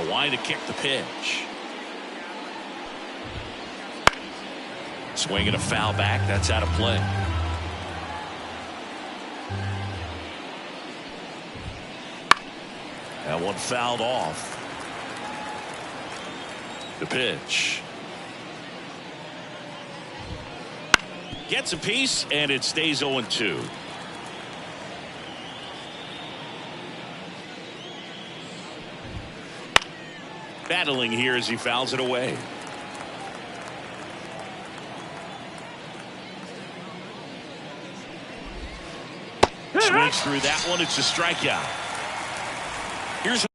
They'll wind to kick the pitch. Swinging a foul back. That's out of play. That one fouled off. The pitch. Gets a piece, and it stays 0-2. Battling here as he fouls it away. Swings through that one. It's a strikeout. Here's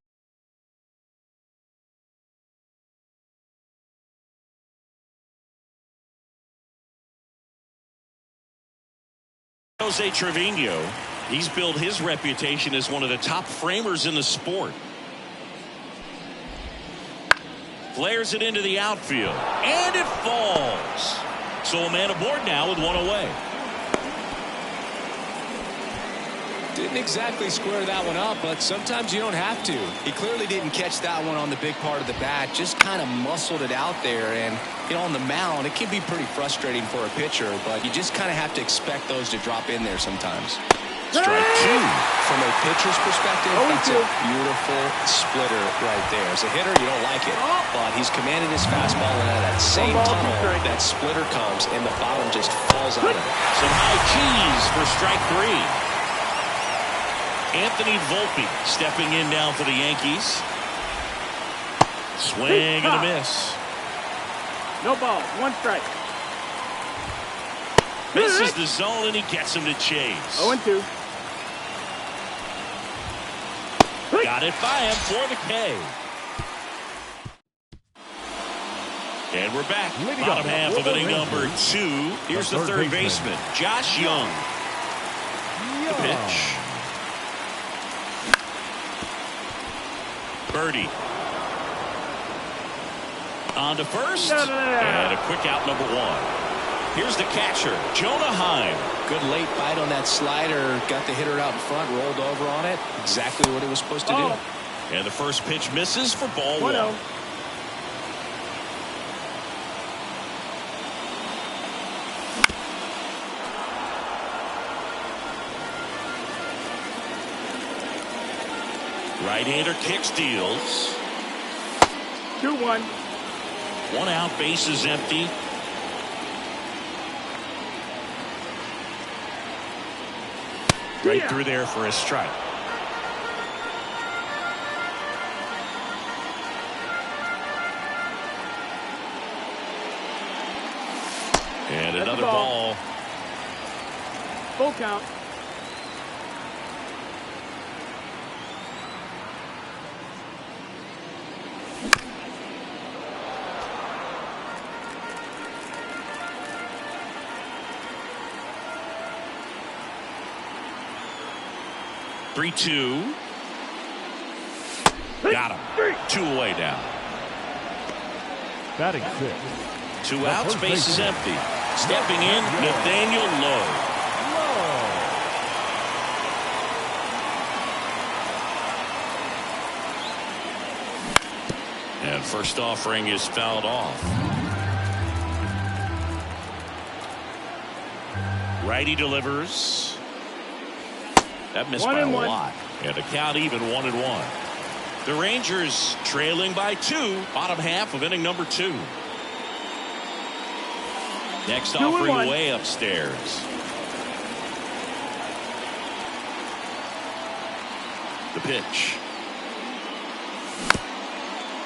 Jose Trevino. He's built his reputation as one of the top framers in the sport. Flares it into the outfield, and it falls. So a man aboard now with one away. Didn't exactly square that one up, but sometimes you don't have to. He clearly didn't catch that one on the big part of the bat, just kind of muscled it out there. And, you know, on the mound, it can be pretty frustrating for a pitcher, but you just kind of have to expect those to drop in there sometimes. Strike two. From a pitcher's perspective, that's a beautiful splitter right there. As a hitter, you don't like it, but he's commanded his fastball, and out of that same tunnel, that splitter comes, and the bottom just falls out of it. Some high cheese for strike three. Anthony Volpe stepping in now for the Yankees. Swing and a miss. No ball, one strike. Misses the zone, and he gets him to chase. 0-2. Got it by him for the K. And we're back. Bottom half of inning number 2. Here's the third baseman, Josh Young. The pitch. Birdie. On to first. And a quick out, number 1. Here's the catcher, Jonah Heim. Good late bite on that slider. Got the hitter out in front, rolled over on it. Exactly what he was supposed to do. And the first pitch misses for ball 1. Right-hander kicks, deals. 2-1. 1 out, base is empty. Right through there for a strike. And another ball. Full count. Three-two. Got him. 2 away now. Batting 6. 2 outs, base is empty. Stepping in, Nathaniel Lowe. And first offering is fouled off. Righty delivers. That missed by a lot. And the count even 1-1. The Rangers trailing by 2. Bottom half of inning number 2. Next offering way upstairs. The pitch.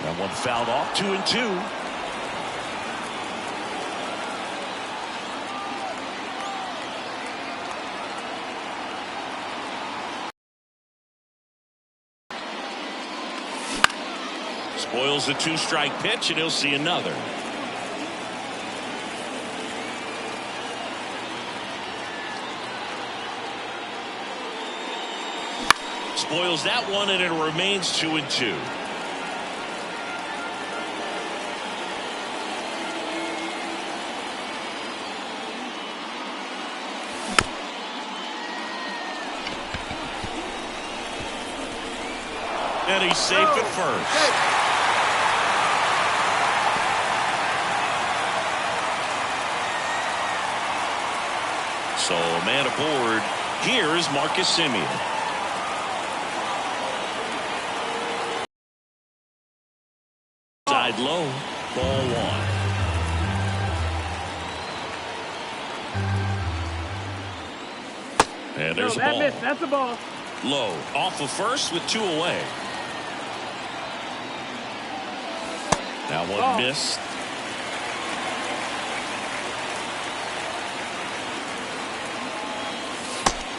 That one fouled off. 2-2. Spoils the 2-strike pitch, and he'll see another. Spoils that one, and it remains 2-2. And he's safe at first. So a man aboard. Here is Marcus Semien. Side low, ball one. And there's a ball. That's a ball. Low, off of first with 2 away. That one missed.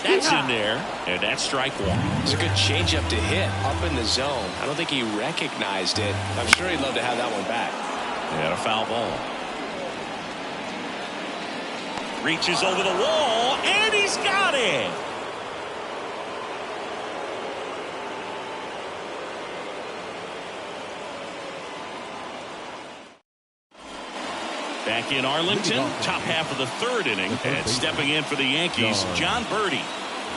That's in there, and that's strike one. It's a good changeup to hit up in the zone. I don't think he recognized it. I'm sure he'd love to have that one back. And a foul ball. Reaches over the wall, and he's got it. Back in Arlington, top half of the 3rd inning, and stepping in for the Yankees, John Birdie.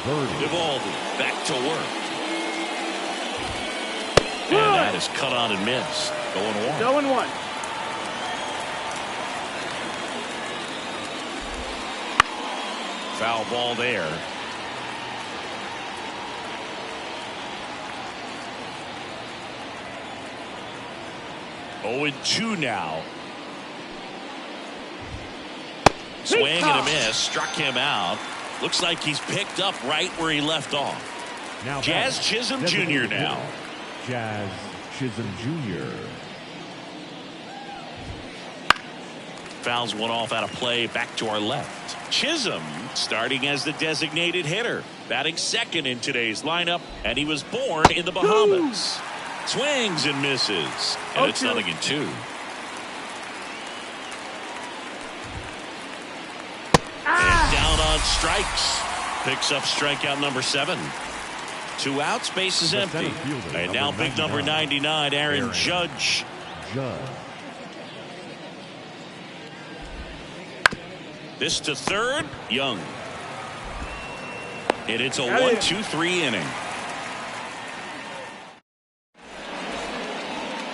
Eovaldi back to work. And that is cut on and missed. 0-1. 0-1. Foul ball there. Oh, 2 now. Swing and a miss. Struck him out. Looks like he's picked up right where he left off. Now Jazz Chisholm Jr. now. Jazz Chisholm Jr. Fouls one off out of play. Back to our left. Chisholm starting as the designated hitter. Batting second in today's lineup. And he was born in the Bahamas. Swings and misses. And it's 0-2. And down on strikes. Picks up strikeout number 7. 2 outs, base is empty. And now big number 99, Aaron Judge. This to third, Young. And it's a 1-2-3 inning.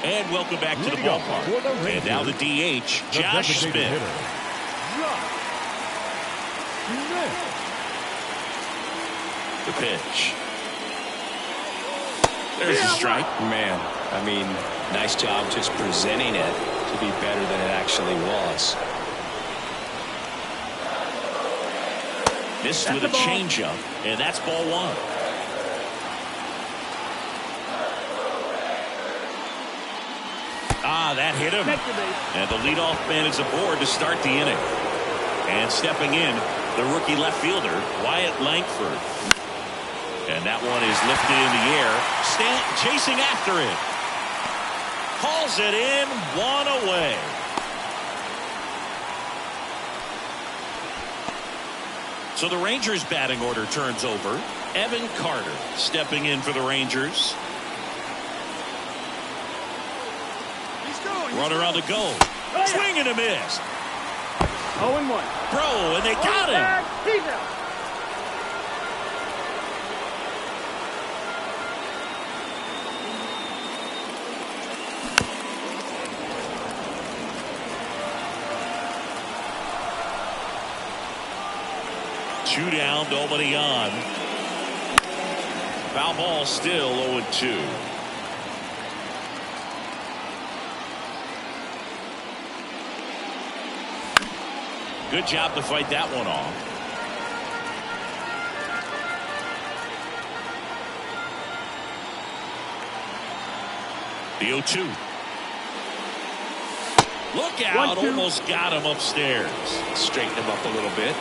And welcome back to the ballpark. And now the DH, Josh Smith. The pitch. There's a strike. Man, I mean, nice job just presenting it to be better than it actually was. Missed with a changeup, and that's ball 1. That hit him. And the leadoff man is aboard to start the inning. And stepping in, the rookie left fielder, Wyatt Langford. And that one is lifted in the air. Stanton chasing after it. Calls it in, 1 away. So the Rangers batting order turns over. Evan Carter stepping in for the Rangers. Runner on the go. Swing and a miss. 0-1. Bro, and they got him. He's out. Two down, nobody on. Foul ball still 0-2. Good job to fight that one off. The 0-2. Look out, almost got him upstairs. Straighten him up a little bit.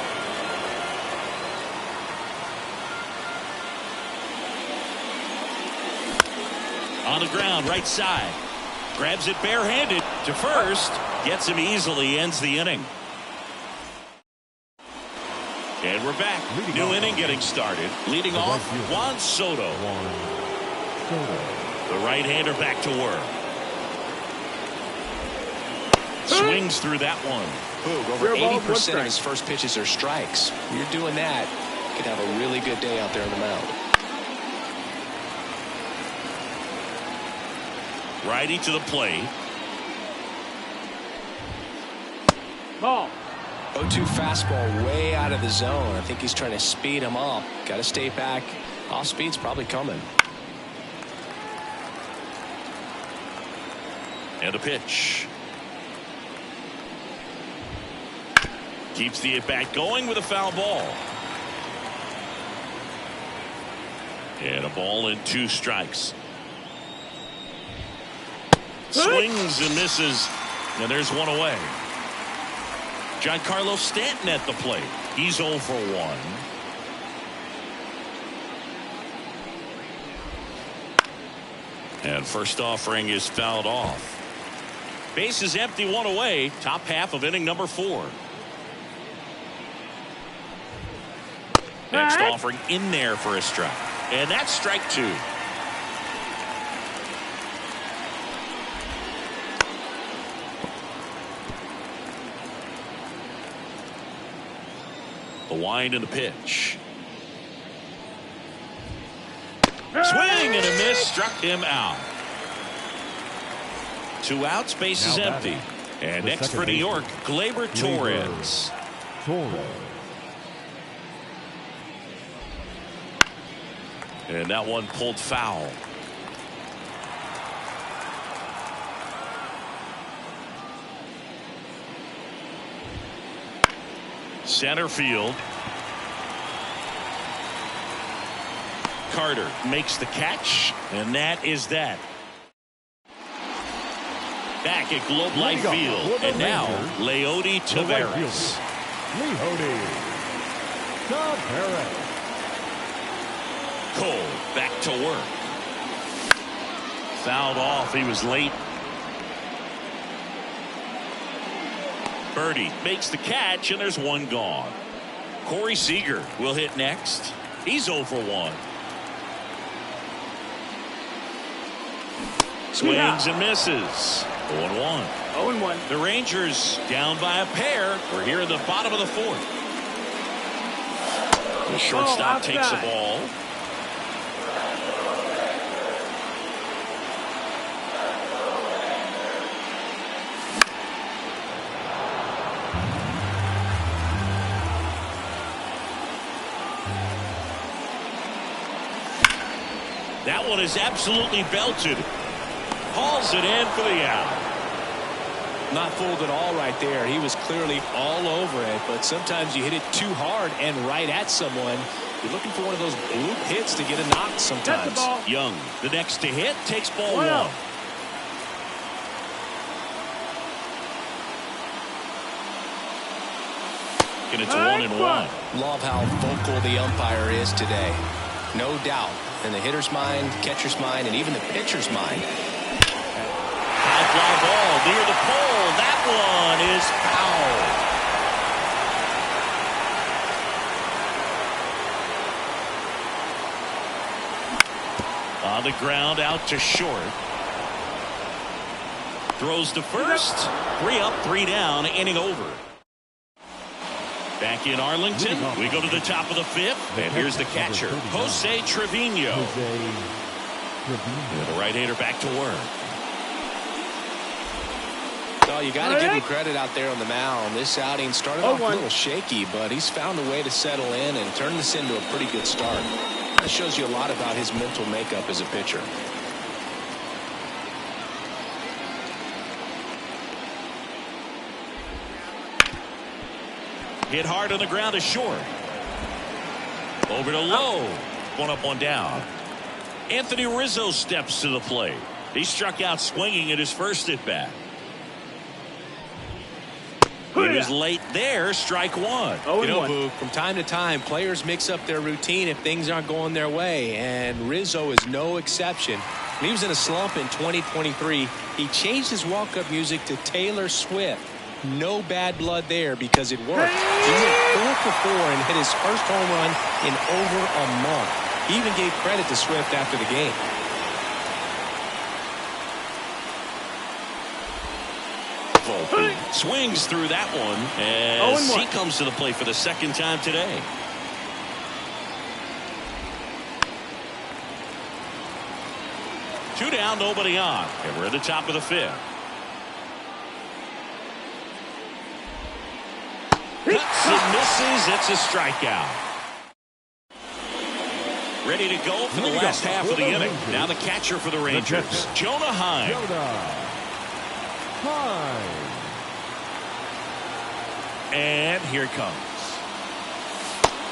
On the ground, right side. Grabs it barehanded to first. Gets him easily, ends the inning. And we're back. New inning getting started. Leading off, Juan Soto. The right-hander back to work. Swings through that one. Boog, over 80% of his first pitches are strikes. When you're doing that, you could have a really good day out there on the mound. Righty to the plate. Ball. 0-2 fastball way out of the zone. I think he's trying to speed him up. Got to stay back. Off speed's probably coming. And a pitch. Keeps the at-bat going with a foul ball. And a ball and 2 strikes. Swings and misses. And there's one away. Giancarlo Stanton at the plate. He's 0 for 1. And first offering is fouled off. Base is empty, 1 away. Top half of inning number 4. Next offering in there for a strike. And that's strike 2. The wind and the pitch. Swing and a miss, struck him out. 2 outs, base is empty. And next for New York, Gleyber Torres. And that one pulled foul. Center field. Carter makes the catch, and that is that. Back at Globe Life Field, and now Leody Taveras. Leody Taveras. Cole back to work. Fouled off. He was late. Birdie makes the catch, and there's one gone. Corey Seager will hit next. He's 0 for 1. Swings and misses. 0-1. 0-1. The Rangers down by a pair. We're here in the bottom of the 4th. The shortstop takes the ball. That one is absolutely belted. Hauls it in for the out. Not fooled at all right there. He was clearly all over it, but sometimes you hit it too hard and right at someone. You're looking for one of those bloop hits to get a knock sometimes. Young, the next to hit, takes ball 1. And it's 1-1. Love how vocal the umpire is today. No doubt. In the hitter's mind, catcher's mind, and even the pitcher's mind. High fly ball near the pole. That one is foul. On the ground, out to short. Throws to first. 3 up, 3 down, inning over. Back in Arlington, we go to the top of the 5th, and here's the catcher, Jose Trevino. The right-hander back to work. Oh, you got to give him credit out there on the mound. This outing started off a little shaky, but he's found a way to settle in and turn this into a pretty good start. That shows you a lot about his mental makeup as a pitcher. Hit hard on the ground to short. Over to low. 1 up, 1 down. Anthony Rizzo steps to the plate. He struck out swinging at his first at bat. He was late there. Strike 1. You know, Boo, from time to time, players mix up their routine if things aren't going their way, and Rizzo is no exception. When he was in a slump in 2023, he changed his walk-up music to Taylor Swift. No bad blood there because it worked. He went 4 for 4 and hit his first home run in over a month. He even gave credit to Swift after the game. Volpe swings through that one as he comes to the plate for the second time today. Two down, nobody on, and we're at the top of the 5th. Hits and misses. It's a strikeout. Ready to go for the last half of the inning. Now the catcher for the Rangers, Jonah Heim. And here it comes.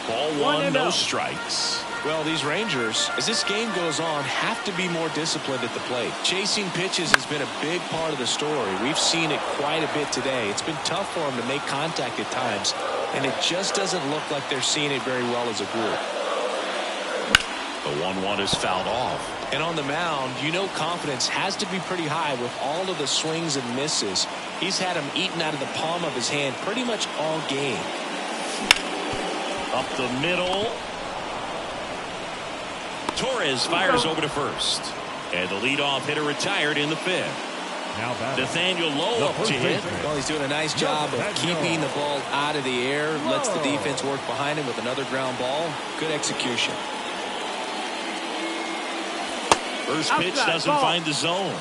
Ball one, no strikes. Well, these Rangers, as this game goes on, have to be more disciplined at the plate. Chasing pitches has been a big part of the story. We've seen it quite a bit today. It's been tough for them to make contact at times, and it just doesn't look like they're seeing it very well as a group. The 1-1 is fouled off. And on the mound, you know confidence has to be pretty high with all of the swings and misses. He's had them eaten out of the palm of his hand pretty much all game. Up the middle. Torres fires over to first. And the leadoff hitter retired in the fifth. Now Nathaniel Lowe up to hit. Well, he's doing a nice job of keeping the ball out of the air. Lets the defense work behind him with another ground ball. Good execution. First pitch doesn't find the zone.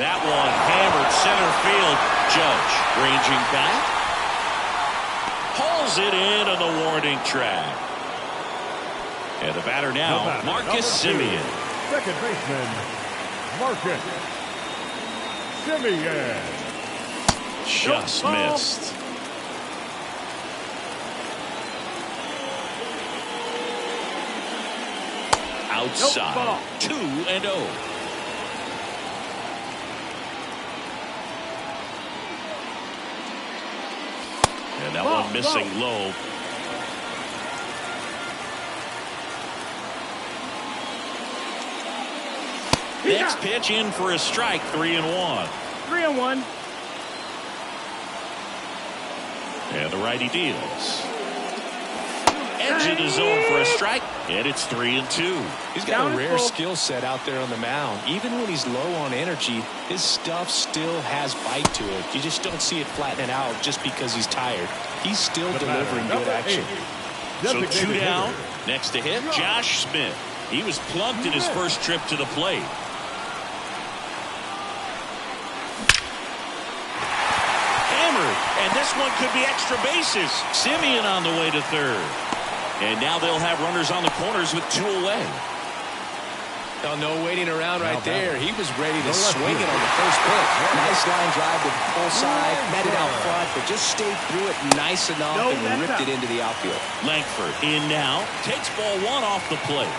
That one hammered center field. Judge ranging back. Hauls it in on the warning track. And the batter now, Marcus Semien. Second baseman, Marcus Semien. Just missed. Outside. 2-0. And that one missing low. Next pitch in for a strike. 3-1. 3-1. And the righty deals. Edge of the zone for a strike. And it's 3-2. He's got a rare skill set out there on the mound. Even when he's low on energy, his stuff still has bite to it. You just don't see it flattening out just because he's tired. He's still delivering good action. So 2 down. Next to hit, Josh Smith. He was plunked in his first trip to the plate. Hammered. And this one could be extra bases. Semien on the way to third. And now they'll have runners on the corners with 2 away. Oh, no waiting around right there. He was ready to swing it on the first pitch. Nice line drive to the full side. Met it out front, but just stayed through it nice enough and ripped it into the outfield. Langford in now. Takes ball one off the plate.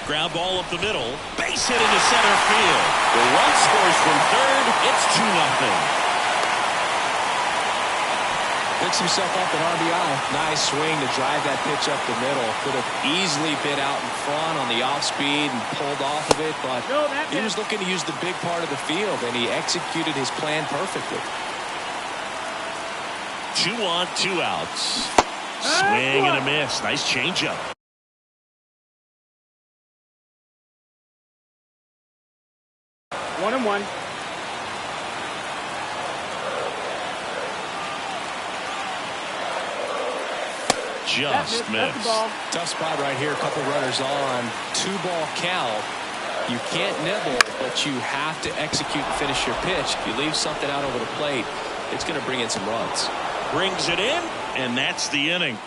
Ground ball up the middle. Base hit into center field. The run scores from third. It's 2-0. Picks himself up an RBI. Nice swing to drive that pitch up the middle. Could have easily been out in front on the off speed and pulled off of it, but he was looking to use the big part of the field, and he executed his plan perfectly. 2 on, 2 outs. Swing and a miss. Nice changeup. One and one. Just missed. Tough spot right here. A couple runners on. 2-ball count. You can't nibble, but you have to execute and finish your pitch. If you leave something out over the plate, it's going to bring in some runs. Brings it in, and that's the inning.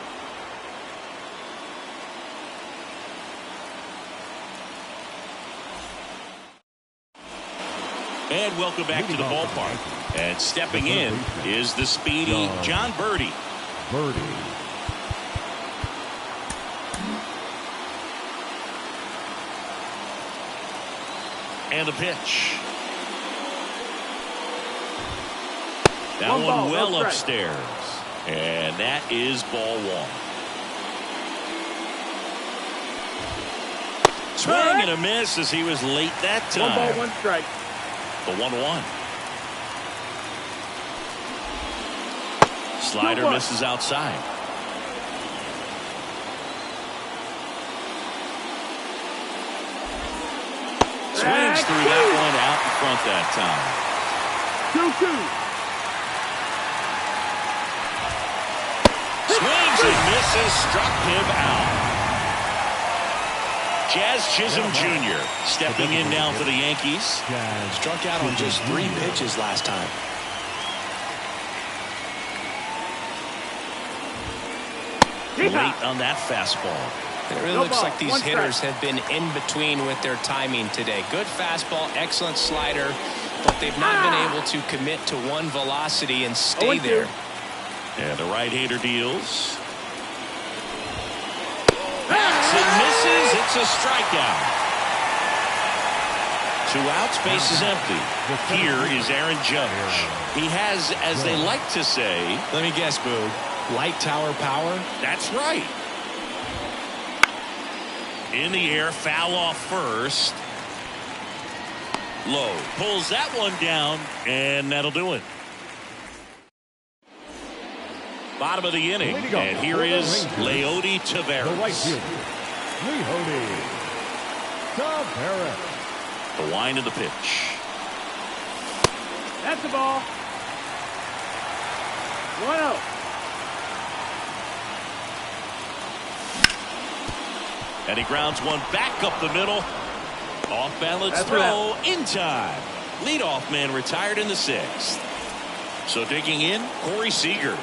And welcome back to the ballpark. And stepping in is the speedy John Birdie. And the pitch. That one well upstairs. And that is ball one. Swing and a miss as he was late that time. 1 ball, 1 strike. The 1-1. Slider misses outside. Swings through that one out in front that time. 2-2. Swings and misses, struck him out. Jazz Chisholm Jr. stepping in now for the Yankees. Struck out on just 3 pitches last time. Late on that fastball. It really looks like these hitters have been in between with their timing today. Good fastball, excellent slider, but they've not been able to commit to one velocity and stay there. And the right-hander deals. Backs and misses. It's a strikeout. 2 outs, base is empty. Here is Aaron Judge. He has, as they like to say, let me guess, Boo, light tower power? That's right. In the air, foul off first. Low pulls that one down, and that'll do it. Bottom of the inning, and here is Leody Taveras. The right fielder, Leody Taveras. The wind of the pitch. That's the ball. 1-0. And he grounds one back up the middle. Off balance That's throw in time. Leadoff man retired in the 6th. So digging in, Corey Seager.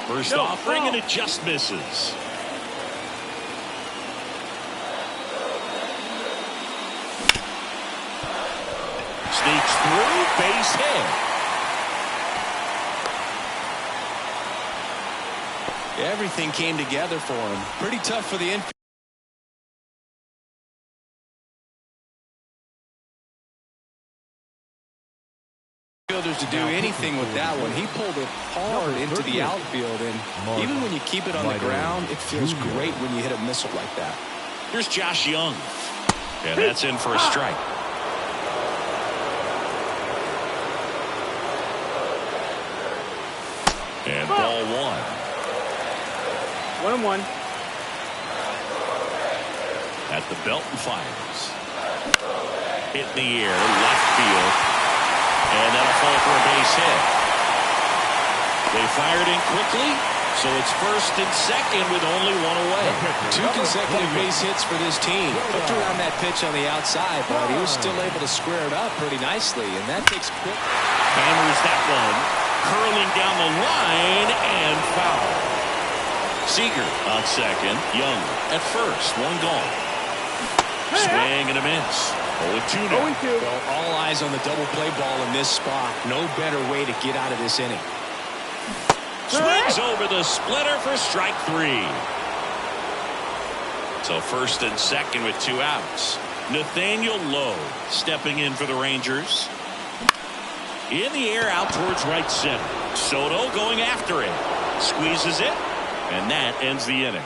First offering, and it just misses. Sneaks through, base hit. Everything came together for him. Pretty tough for the infielders to do anything with that one. He pulled it hard into the outfield, and even when you keep it on the ground, it feels great when you hit a missile like that. Here's Josh Young, and that's in for a strike. And ball 1. 1-1. At the belt and fires. Hit in the air, left field. And that'll fall for a base hit. They fired in quickly, so it's first and second with only 1 away. 2 consecutive base hits for this team. Looked around that pitch on the outside, but he was still able to square it up pretty nicely, and that takes quick. Hammers that one, curling down the line, and foul. Seager on second. Young at first. 1 gone. Swing and a miss. 0-2 now. 0-2. Well, all eyes on the double play ball in this spot. No better way to get out of this inning. Swings over the splitter for strike 3. So first and second with 2 outs. Nathaniel Lowe stepping in for the Rangers. In the air out towards right center. Soto going after it. Squeezes it. And that ends the inning.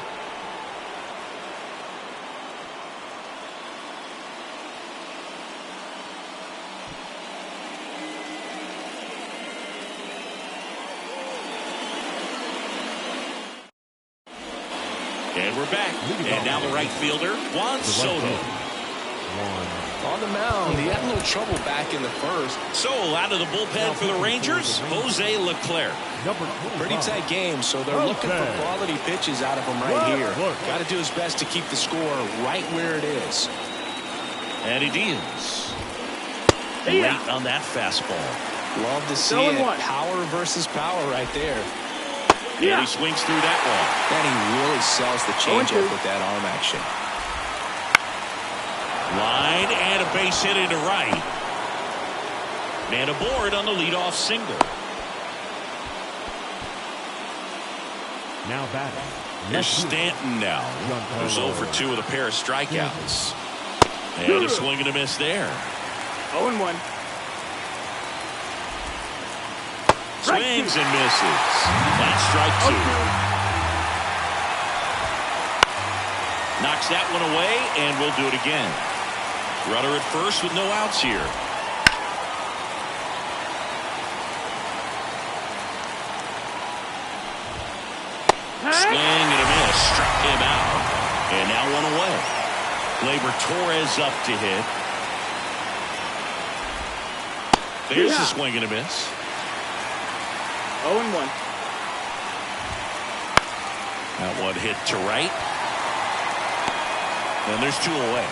And we're back. And now the right fielder, Juan Soto. On the mound, he had a little trouble back in the first. So out of the bullpen for the Rangers, Jose Leclerc. Pretty tight game, so they're looking for quality pitches out of him right here. Got to do his best to keep the score right where it is. And he deals. Late on that fastball. Love to see it. Power versus power right there. And he swings through that one. And he really sells the changeup with that arm action. Line and a base hit into right. Man aboard on the leadoff single. Now back. Here's Stanton now. Who's 0 for 2 with a pair of strikeouts. And a swing and a miss there. 0-1. Swings and misses. That's strike 2. Knocks that one away, and we'll do it again. Runner at first with no outs here. Swing and a miss. Struck him out. And now 1 away. Gleyber Torres up to hit. There's the swing and a miss. 0-1. That one hit to right. And there's 2 away.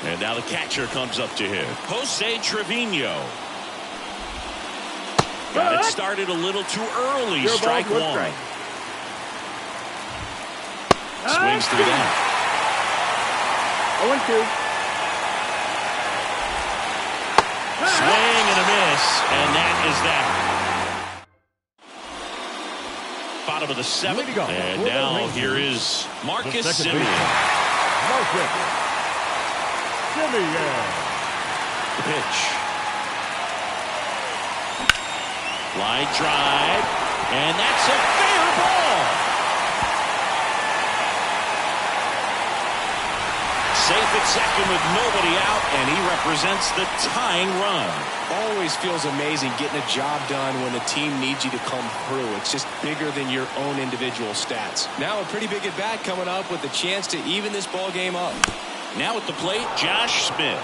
And now the catcher comes up to hit. Jose Trevino. Got it started a little too early. Strike 1. Swings through that. 0-2. Swing and a miss. And that is that. Bottom of the 7th. And now here is Marcus Semien. The pitch. Line drive. And that's a fair ball. Safe at second with nobody out, and he represents the tying run. Always feels amazing getting a job done when the team needs you to come through. It's just bigger than your own individual stats. Now a pretty big at bat coming up with the chance to even this ball game up. Now at the plate, Josh Smith.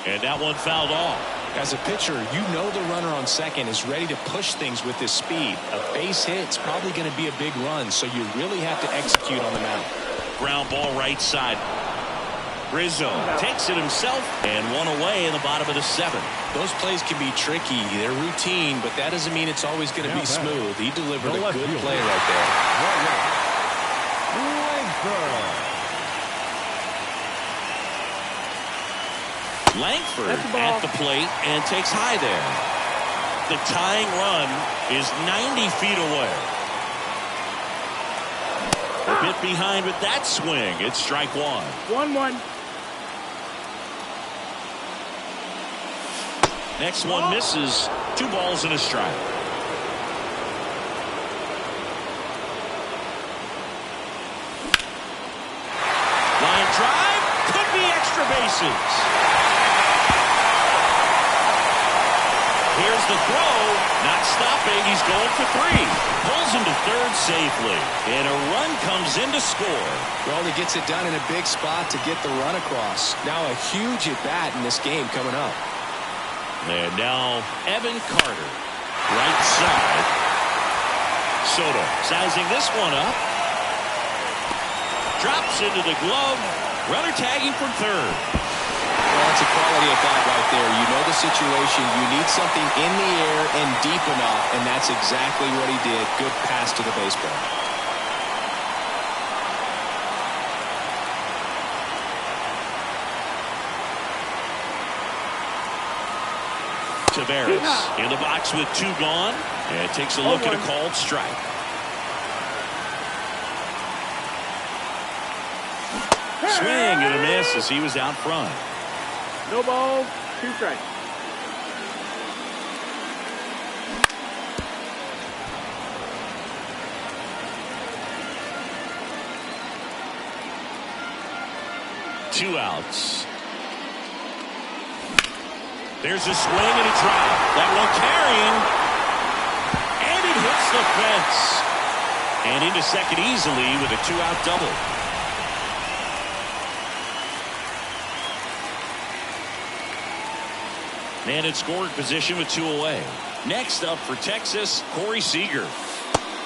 And that one fouled off. As a pitcher, you know the runner on second is ready to push things with his speed. A base hit's probably going to be a big run, so you really have to execute on the mound. Ground ball right side. Rizzo takes it himself, and 1 away in the bottom of the 7th. Those plays can be tricky. They're routine, but that doesn't mean it's always going to be smooth. He delivered a good play right there. Langford at the plate and takes high there. The tying run is 90 feet away. A bit behind with that swing. It's strike 1. 1-1. Next one misses. 2 balls and a strike. Line drive. Could be extra bases. Here's the throw. Not stopping. He's going for 3. Pulls him to third safely. And a run comes in to score. Well, he gets it done in a big spot to get the run across. Now a huge at-bat in this game coming up. And now Evan Carter. Right side. Soto sizing this one up. Drops into the glove. Runner tagging from third. Well, it's a quality at bat right there. You know the situation. You need something in the air and deep enough, and that's exactly what he did. Good pass to the baseball. Taveras in the box with 2 gone, and takes a look at a called strike. Swing and a miss as he was out front. No balls, 2 strikes. Two outs. There's a swing and a drop. That one carrying. And it hits the fence. And into second easily with a 2-out double. Man in scoring position with 2 away. Next up for Texas, Corey Seager.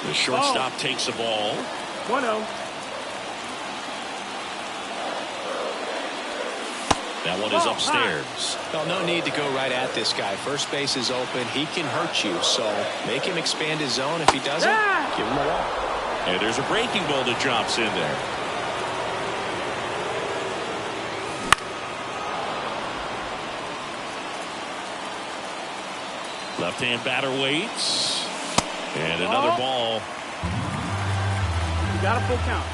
The shortstop takes the ball. 1-0. That one is upstairs. Well, no need to go right at this guy. First base is open. He can hurt you, so make him expand his zone. If he doesn't, give him a walk. And there's a breaking ball that drops in there. Left-hand batter waits. And another ball. You got a full count.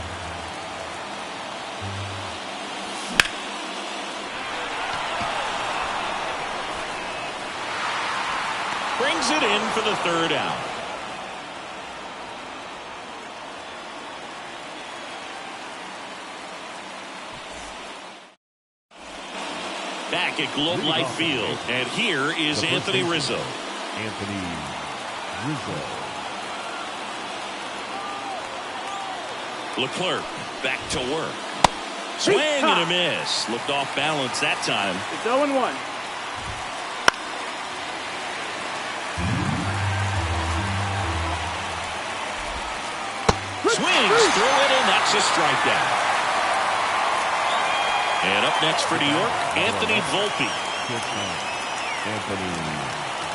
Brings it in for the 3rd out. Back at Globe Life Field. And here is Anthony Rizzo. Anthony Rizzo. Leclerc back to work. Swing and a miss. Looked off balance that time. It's 0-1. Swings through it, and that's a strikeout. And up next for New York, Anthony Volpe. Anthony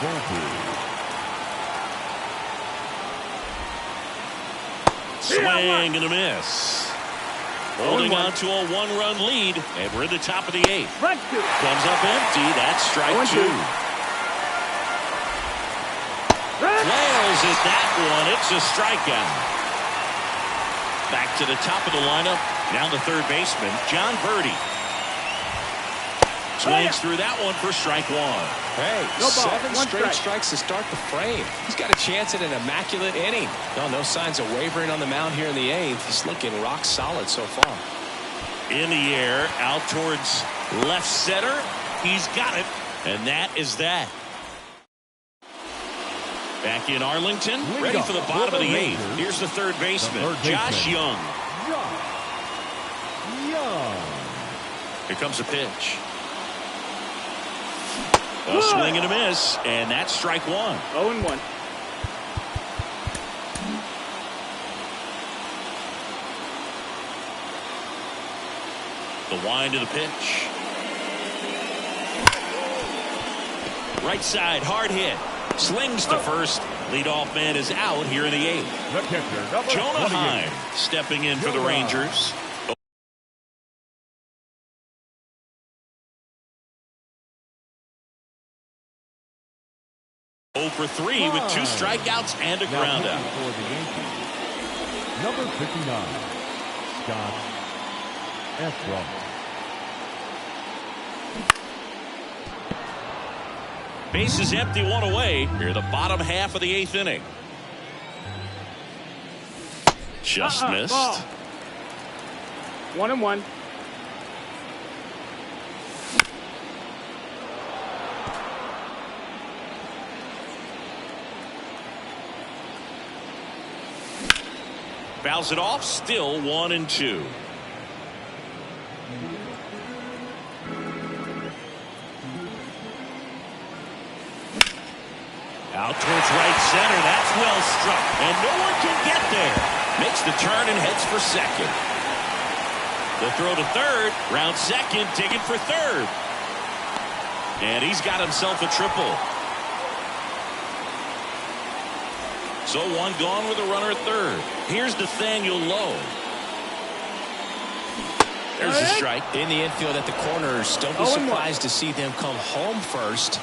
Volpe. Swing and a miss. Holding on to a one-run lead, and we're in the top of the 8th. Comes up empty. That's strike 2. Flails at that one. It's a strikeout. Back to the top of the lineup. Now the third baseman, John Birdie. Swings through that one for strike 1. Hey, 7 straight strikes to start the frame. He's got a chance at an immaculate inning. No signs of wavering on the mound here in the 8th. He's looking rock solid so far. In the air, out towards left center. He's got it, and that is that. Back in Arlington, ready for the bottom of the 8th. Here's the third baseman, Josh Young. Here comes a pitch. A swing and a miss, and that's strike 1. 0-1. The wind of the pitch. Right side, hard hit. Slings to first. Leadoff man is out here in the 8th. Jonah Heim stepping in for the Rangers. For 3 with 2 strikeouts and a ground out. For the Yankees, number 59, Scott Efron. Base is empty, 1 away. Here the bottom half of the 8th inning. Just missed. Ball. 1-1. Fouls it off, still 1-2. Out towards right center. That's well struck. And no one can get there. Makes the turn and heads for second. The throw to third. Round second, digging for third. And he's got himself a triple. So 1 gone with a runner at third. Here's Nathaniel Lowe. There's a strike. In the infield at the corners. Don't be surprised to see them come home first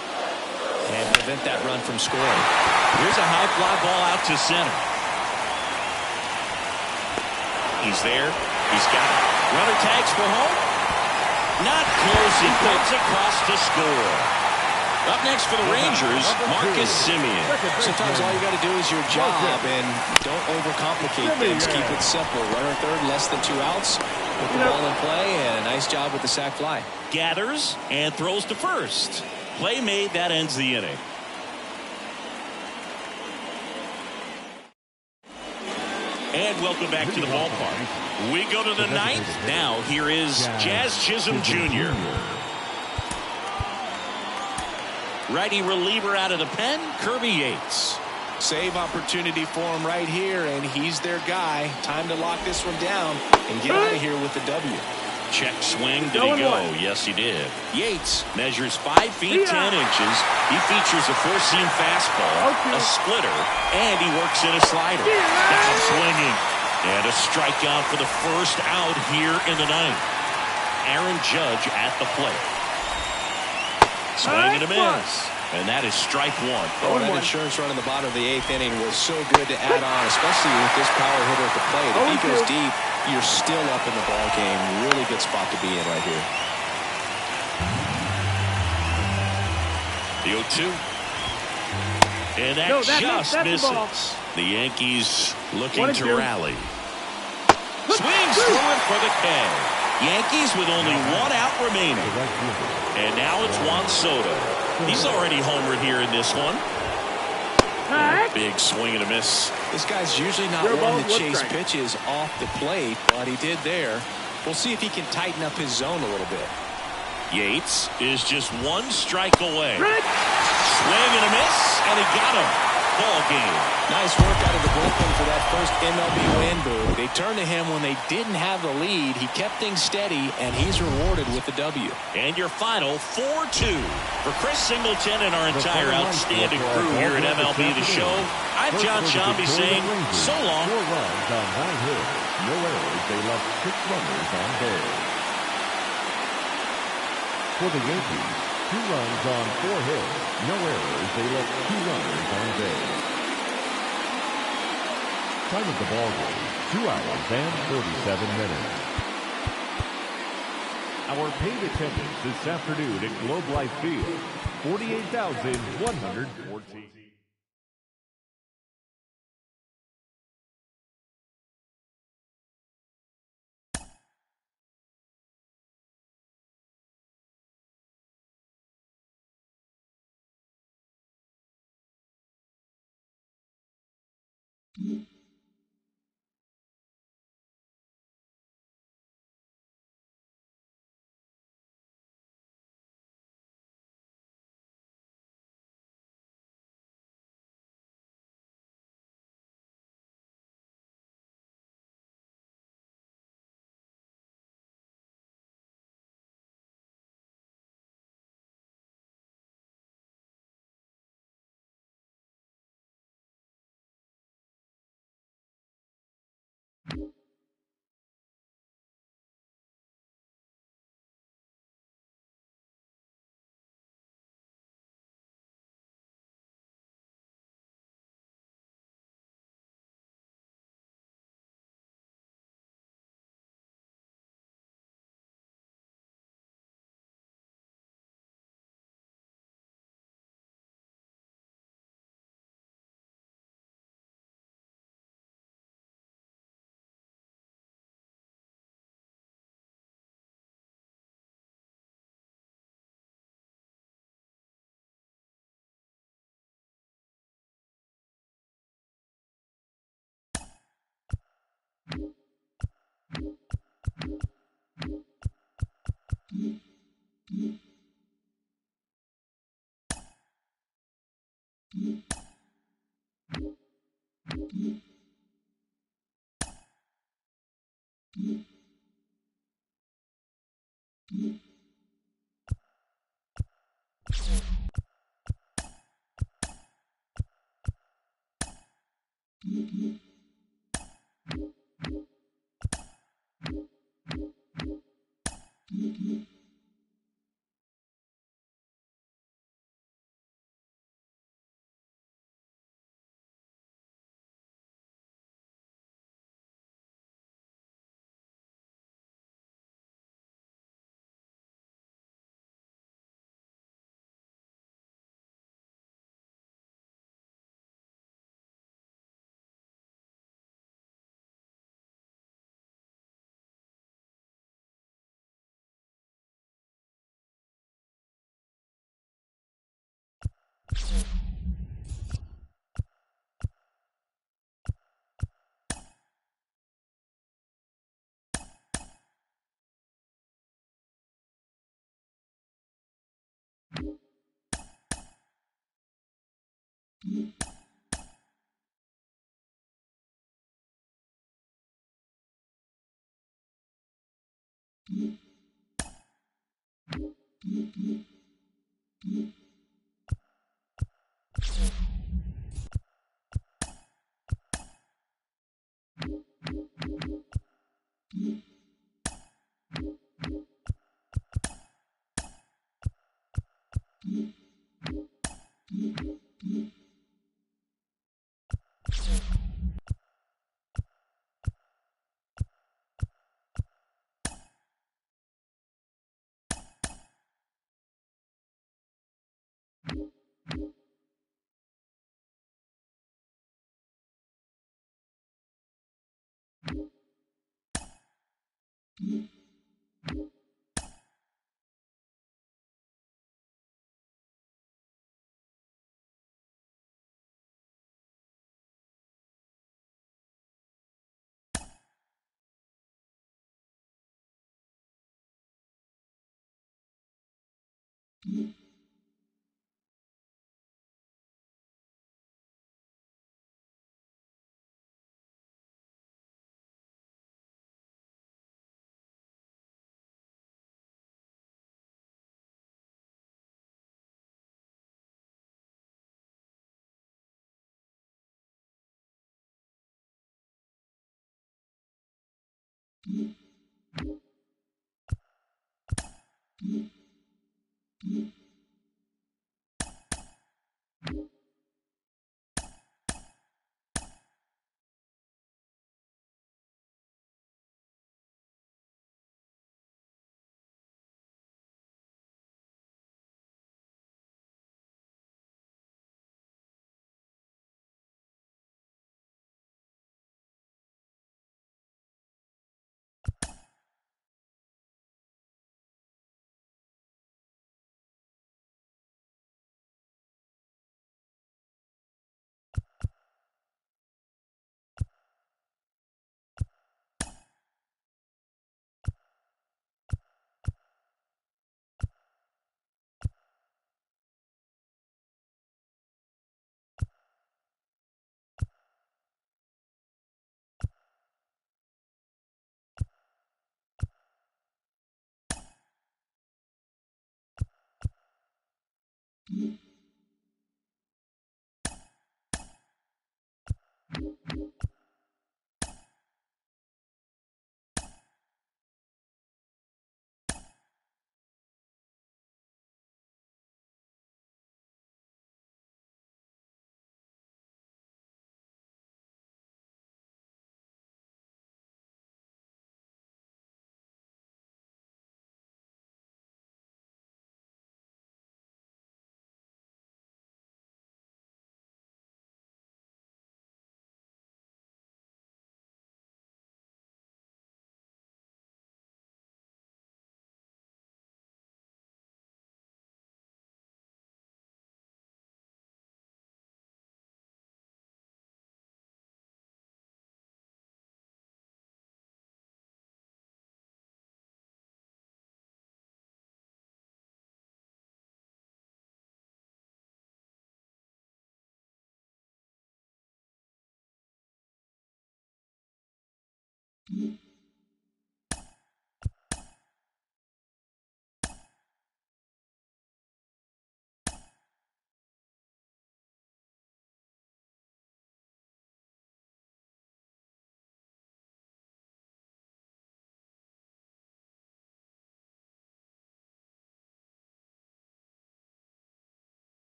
and prevent that run from scoring. Here's a high fly ball out to center. He's there. He's got it. Runner tags for home. Not close. He comes across to score. Up next for the Rangers, Marcus Semien. Sometimes all you got to do is your job and don't overcomplicate things. Keep it simple. Runner third, less than 2 outs. Put the ball in play, and a nice job with the sac fly. Gathers and throws to first. Play made, that ends the inning. And welcome back to the ballpark. We go to the 9th. Now here is Jazz Chisholm Jr. Righty reliever out of the pen, Kirby Yates. Save opportunity for him right here, and he's their guy. Time to lock this one down and get out of here with the W. Check swing. Did he go? Yes, he did. Yates measures 5 feet 10 inches. He features a 4-seam fastball, a splitter, and he works in a slider. Down swinging. And a strikeout for the first out here in the 9th. Aaron Judge at the plate. Swing and a miss. And that is strike 1. Oh, that insurance run in the bottom of the 8th inning was so good to add on, especially with this power hitter at the plate. If he goes deep, you're still up in the ball game. Really good spot to be in right here. The 0-2. And that just misses. The Yankees looking to rally. Swings through it for the K. Yankees with only 1 out remaining. And now it's Juan Soto. He's already homered here in this one. Big swing and a miss. This guy's usually not one to chase pitches off the plate, but he did there. We'll see if he can tighten up his zone a little bit. Yates is just one strike away. Swing and a miss, and he got him. Ball game. Nice work out of the bullpen for that first MLB win, Boo. They turned to him when they didn't have the lead. He kept things steady, and he's rewarded with the W. And your final 4-2. For Chris Singleton and our entire outstanding crew here at MLB The Show, I'm John Shambi saying so long. 4 runs on 9 hits. No errors. They left 6 runners on base. For the Yankees, 2 runs on 4 hits. No errors. They left 2 runners on base. Time of the ball game, 2 hours and 47 minutes. Our paid attendance this afternoon at Globe Life Field, 48,114.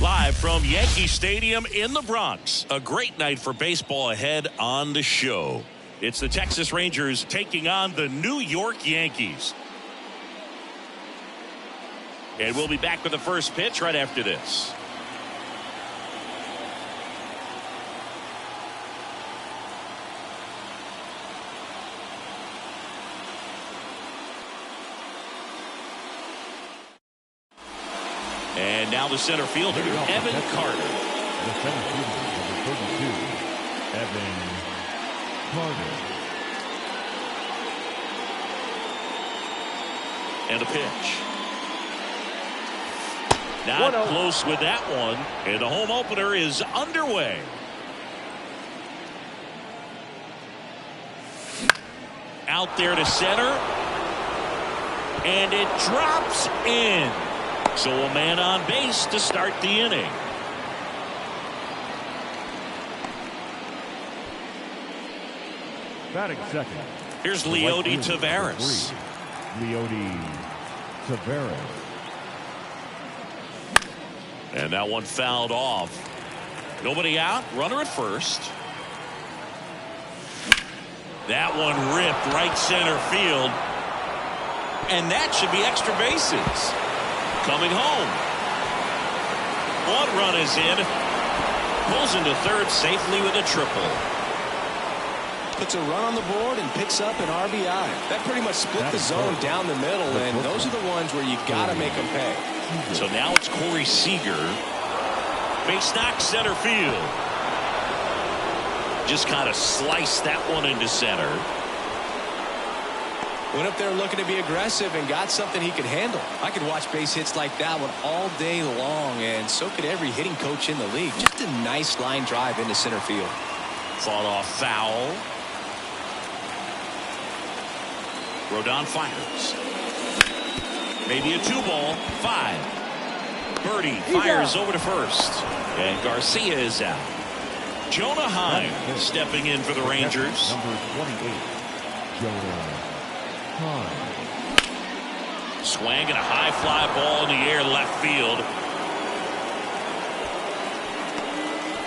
Live from Yankee Stadium in the Bronx. A great night for baseball ahead on the show. It's the Texas Rangers taking on the New York Yankees. And we'll be back with the first pitch right after this. And now the center fielder, Evan Carter. The center fielder, number 32, Evan Carter. And a pitch. Not close with that one. And the home opener is underway. Out there to center. And it drops in. So a man on base to start the inning. Batting second. Here's Leody Taveras. Leody Taveras. And that one fouled off. Nobody out. Runner at first. That one ripped right center field. And that should be extra bases. Coming home. One run is in. Pulls into third safely with a triple. Puts a run on the board and picks up an RBI. That pretty much split the zone down the middle, and those are the ones where you got to make them pay. So now it's Corey Seager. Base knock center field. Just kind of sliced that one into center. Went up there looking to be aggressive and got something he could handle. I could watch base hits like that one all day long, and so could every hitting coach in the league. Just a nice line drive into center field. Fought off foul. Rodon fires. Maybe a 2-ball. 5. Birdie fires over to first. And Garcia is out. Jonah Heim stepping in for the Rangers. Number 28, Jonah Heim. Swang and a high fly ball in the air left field.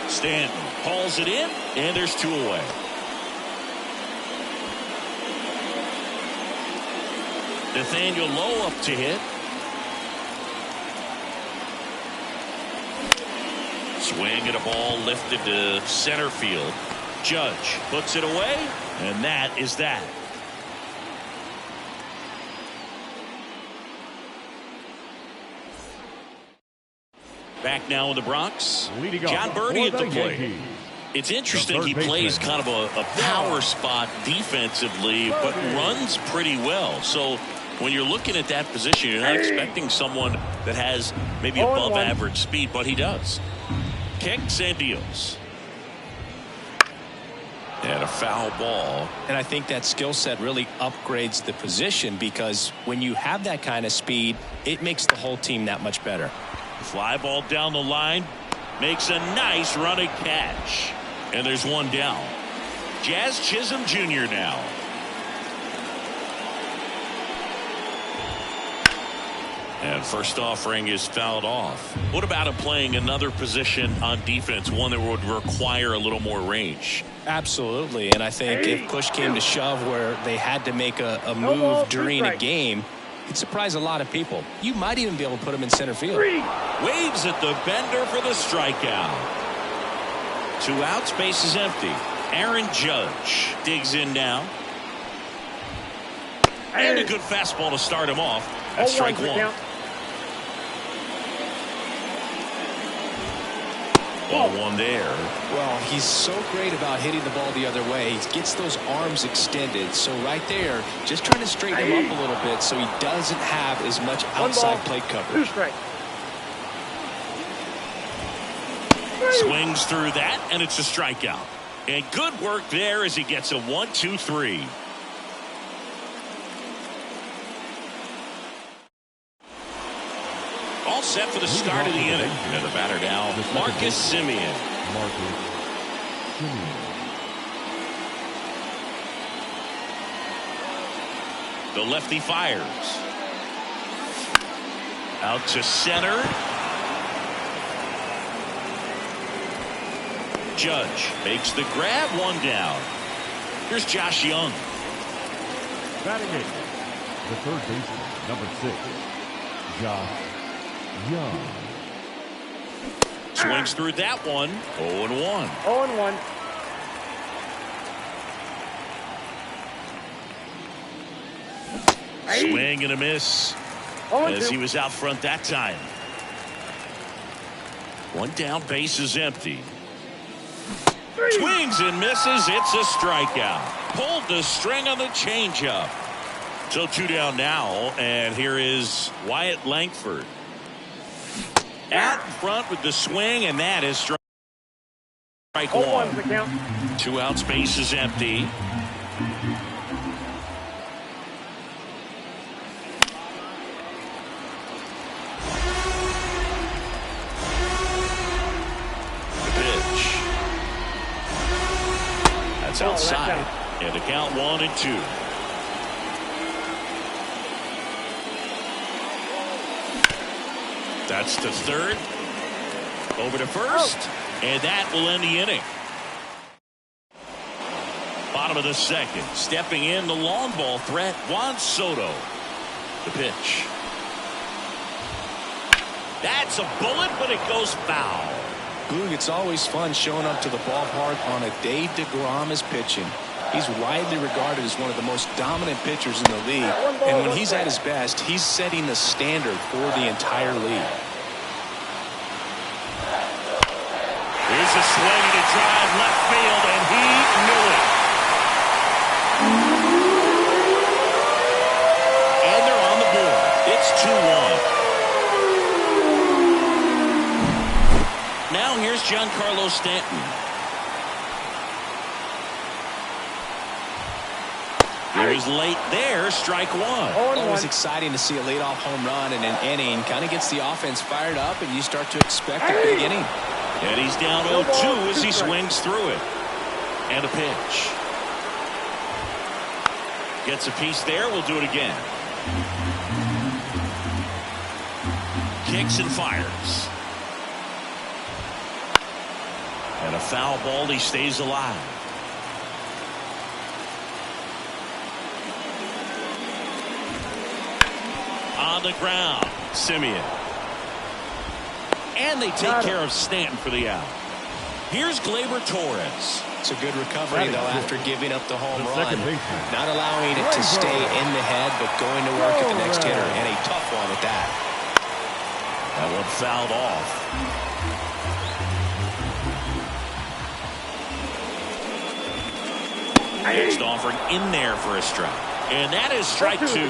Stanton hauls it in, and there's 2 away. Nathaniel Lowe up to hit. Swing and a ball lifted to center field. Judge puts it away, and that is that. Back now in the Bronx. John Birdie at the plate. It's interesting he plays kind of a power spot defensively, but runs pretty well. So when you're looking at that position, you're not expecting someone that has maybe above average speed, but he does. Kicks and deals. And a foul ball. And I think that skill set really upgrades the position, because when you have that kind of speed, it makes the whole team that much better. Fly ball down the line. Makes a nice running catch. And there's one down. Jazz Chisholm Jr. now. And first offering is fouled off. What about him playing another position on defense, one that would require a little more range? Absolutely, and I think if push came to shove where they had to make a move during a game, it'd surprise a lot of people. You might even be able to put him in center field. Waves at the bender for the strikeout. 2 outs, base is empty. Aaron Judge digs in now. And a good fastball to start him off. That's strike 1. Ball 1 there. Well, he's so great about hitting the ball the other way. He gets those arms extended. So right there, just trying to straighten him up a little bit so he doesn't have as much outside plate coverage. Swings through that, and it's a strikeout. And good work there as he gets a 1-2-3. All set for the start of the inning. And the batter now, Marcus Semien. The lefty fires. Out to center. Judge makes the grab, 1 down. Here's Josh Young. Batting 8, the third baseman, number 6, Josh Young. Swings through that one. 0-1. 0-1. Swing and a miss. As he was out front that time. One down, base is empty. Swings and misses. It's a strikeout. Pulled the string on the changeup. So 2 down now, and here is Wyatt Langford. Out in front with the swing, and that is strike one. 2 outs, base is empty. Outside, and the count 1-2. That's the third. Over to first, and that will end the inning. Bottom of the second, stepping in the long ball threat, Juan Soto. The pitch. That's a bullet, but it goes foul. Boog, it's always fun showing up to the ballpark on a day DeGrom is pitching. He's widely regarded as one of the most dominant pitchers in the league. And when he's at his best, he's setting the standard for the entire league. Here's a swing to drive left field, and he knew it. And they're on the board. It's 2-1. Now here's Giancarlo Stanton. Here's late there, strike one. Always exciting to see a leadoff home run in an inning. Kind of gets the offense fired up, and you start to expect a big inning. And he's down 0-2 as he swings through it. And a pitch. Gets a piece there. We'll do it again. Kicks and fires. And a foul ball. He stays alive. On the ground, Simeon. And they take care of Stanton for the out. Here's Gleyber Torres. It's a good recovery, though, after giving up the home run. Baseman. Not allowing it to stay in the head, but going to work at the next hitter. And a tough one at that. That one fouled off. Next offering in there for a strike. And that is strike two.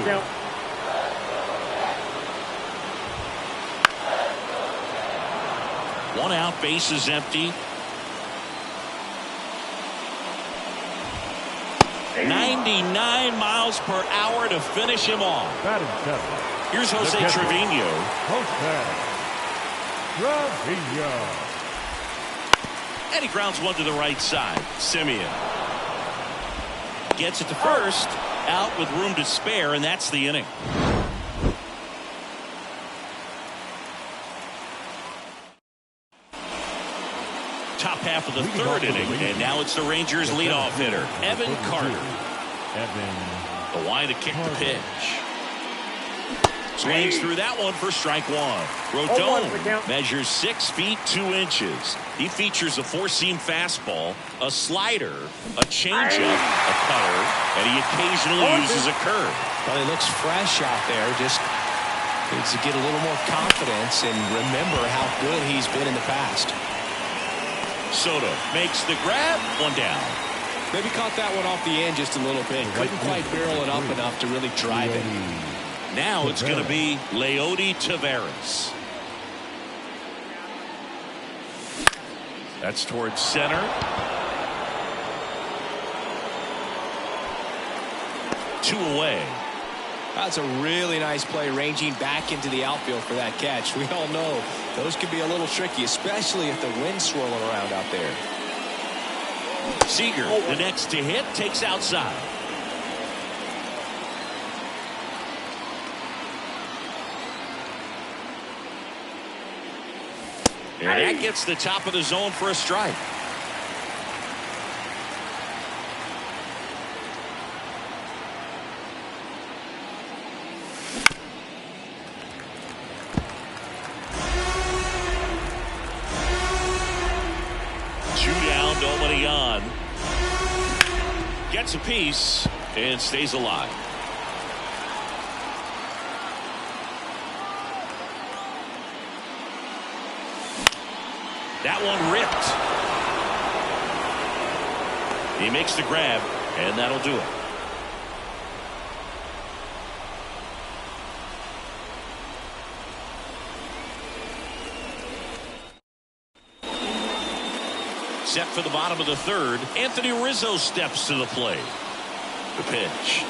One out, base is empty. 99 miles per hour to finish him off. Batting seventh. Here's Jose Trevino. And he grounds one to the right side. Simeon gets it to first. Out with room to spare, and that's the inning. Top half of the third inning, and now it's the Rangers' leadoff hitter, Evan Carter. The line to kick the pitch. Swings through that one for strike one. Rodon measures 6 feet 2 inches. He features a 4-seam fastball, a slider, a changeup, a cutter, and he occasionally uses a curve. Well, he looks fresh out there. Just needs to get a little more confidence and remember how good he's been in the past. Soto makes the grab. One down. Maybe caught that one off the end just a little bit. Couldn't quite barrel it up enough to really drive it. Now it's going to be Leody Taveras. That's towards center. Two away. That's a really nice play, ranging back into the outfield for that catch. We all know those can be a little tricky, especially if the wind's swirling around out there. Seager, the next to hit, takes outside. And that gets the top of the zone for a strike. gets a piece and stays alive. That one ripped. He makes the grab, and that'll do it. Set for the bottom of the third. Anthony Rizzo steps to the plate. The pitch.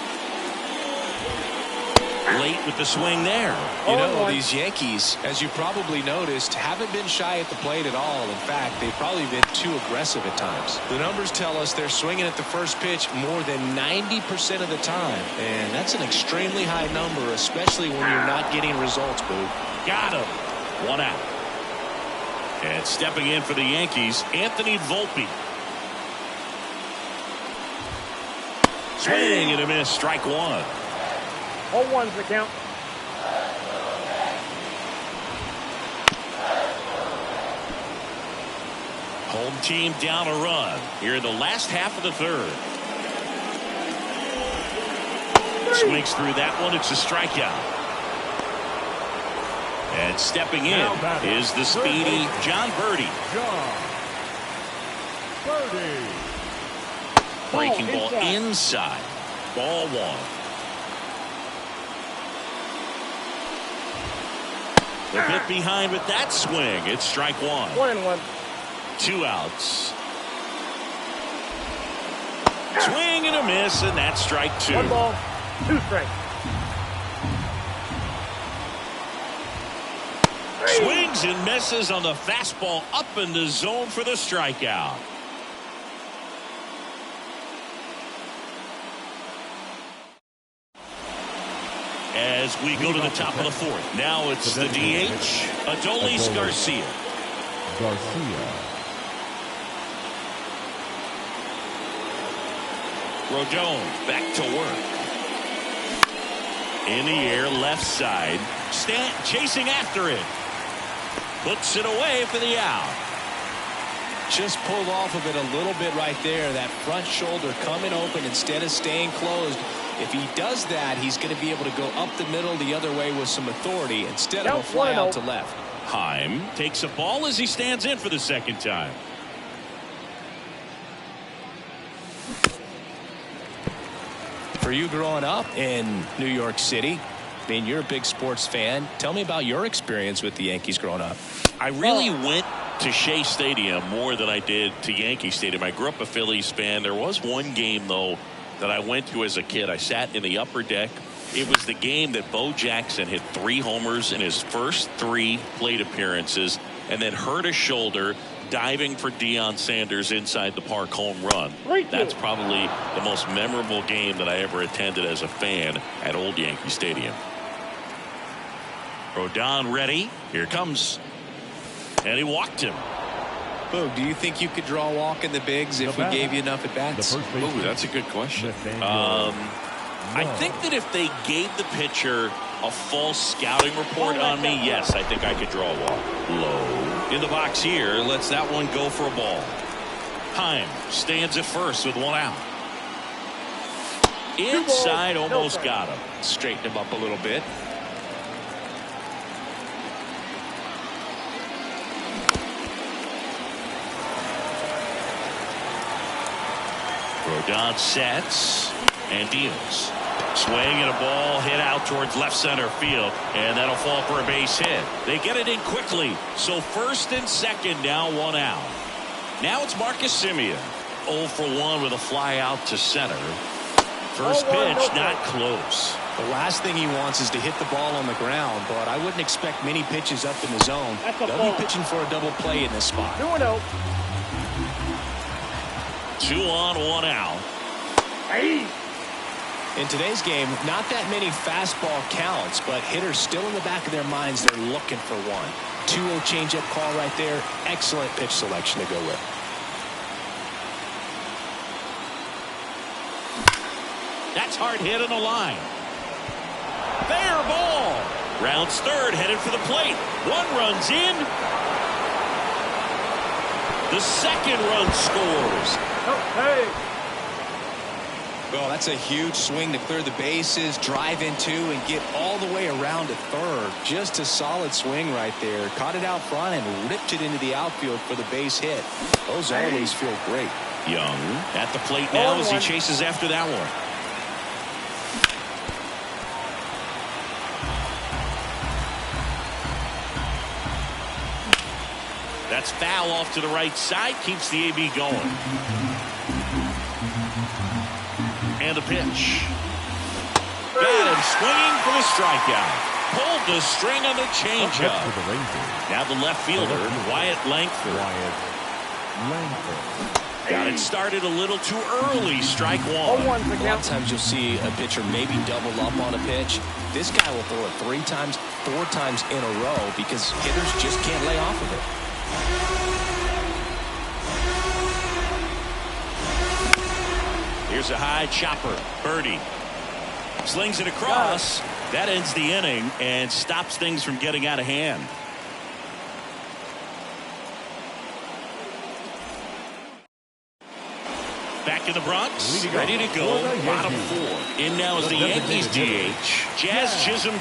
Late with the swing there. You know, these Yankees, as you probably noticed, haven't been shy at the plate at all. In fact, they've probably been too aggressive at times. The numbers tell us they're swinging at the first pitch more than 90% of the time. And that's an extremely high number, especially when you're not getting results, Boo. Got him. One out. And stepping in for the Yankees, Anthony Volpe. Swing and a miss. Strike one. All ones the count. Home team down a run here in the last half of the third. Swings through that one. It's a strikeout. And stepping in is the speedy John Birdie. Breaking ball inside. Ball one. A bit behind with that swing. It's strike one. 1-1. 2 outs. Swing and a miss, and that's strike 2. 1 ball, 2 strikes. Swings and misses on the fastball up in the zone for the strikeout. As we go to the top of the fourth. Now it's the DH, Adolis Garcia. Rodon back to work. In the air, left side. Stant chasing after it. Puts it away for the out. Just pulled off of it a little bit right there. That front shoulder coming open instead of staying closed. If he does that, he's going to be able to go up the middle the other way with some authority instead of a fly out to left. Heim takes a ball as he stands in for the second time. For you growing up in New York City, I mean, you're a big sports fan. Tell me about your experience with the Yankees growing up. I really went to Shea Stadium more than I did to Yankee Stadium. I grew up a Phillies fan. There was one game, though, that I went to as a kid. I sat in the upper deck. It was the game that Bo Jackson hit 3 homers in his first 3 plate appearances and then hurt a shoulder diving for Deion Sanders inside the park home run. That's probably the most memorable game that I ever attended as a fan at Old Yankee Stadium. Rodon ready. Here comes. And he walked him. Boog, do you think you could draw a walk in the bigs if we gave you enough at bats? Ooh, that's a good question. I think that if they gave the pitcher a false scouting report on me, yes, I think I could draw a walk. Low in the box here, lets that one go for a ball. Heim stands at first with 1 out. Inside, almost got him. Straighten him up a little bit. Rodon sets and deals. Swing and a ball hit out towards left center field, and that'll fall for a base hit. They get it in quickly, so first and second now 1 out. Now it's Marcus Semien, 0 for 1 with a fly out to center. First pitch not close. The last thing he wants is to hit the ball on the ground, but I wouldn't expect many pitches up in the zone. They'll be pitching for a double play in this spot. 2-0. 2 on, 1 out. In today's game, not that many fastball counts, but hitters still in the back of their minds, they're looking for one. 2-0 changeup call right there. Excellent pitch selection to go with. That's hard hit on the line. Fair ball. Rounds third, headed for the plate. 1 run's in. The second run scores. Well, that's a huge swing to clear the bases, drive into, and get all the way around to third. Just a solid swing right there. Caught it out front and ripped it into the outfield for the base hit. Those always feel great. Young at the plate now as he chases after that one. That's foul off to the right side. Keeps the AB going. And the pitch. Got him swinging for the strikeout. Pulled the string on the changeup. Now the left fielder, Wyatt Langford. Got it started a little too early. Strike one. A lot of times you'll see a pitcher maybe double up on a pitch. This guy will throw it 3 times, 4 times in a row because hitters just can't lay off of it. Here's a high chopper. Birdie slings it across. That ends the inning and stops things from getting out of hand. Back in the Bronx, ready to go. Bottom 4. In now is the Yankees DH, Jazz Chisholm.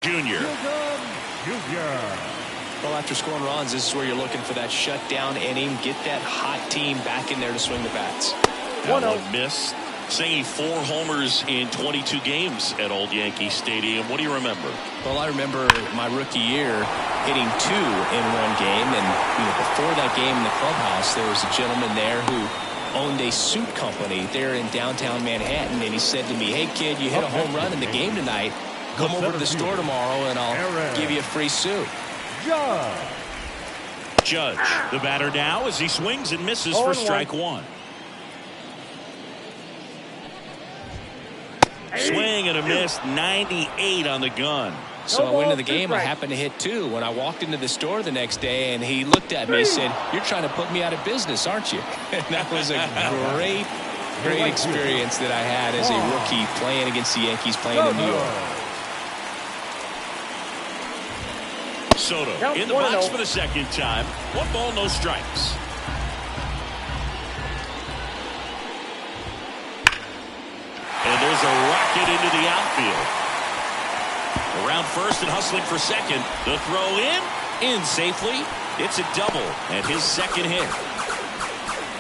Junior. Well, after scoring runs, this is where you're looking for that shutdown inning. Get that hot team back in there to swing the bats. That one missed. Singing 4 homers in 22 games at Old Yankee Stadium. What do you remember? Well, I remember my rookie year hitting 2 in one game. And before that game in the clubhouse, there was a gentleman there who owned a suit company there in downtown Manhattan. And he said to me, "Hey, kid, you hit a home run in the game tonight. Come over to the store tomorrow and I'll give you a free suit." Judge, the batter now as he swings and misses for strike 1. Swing and a miss, 98 on the gun. So I went into the game, I happened to hit 2. When I walked into the store the next day and he looked at me and said, "You're trying to put me out of business, aren't you?" And that was a great experience that I had as a rookie playing against the Yankees, playing in New York. Soto in the box for the second time. 1 ball, no strikes. And there's a rocket into the outfield. Around first and hustling for second. The throw in safely. It's a double and his second hit.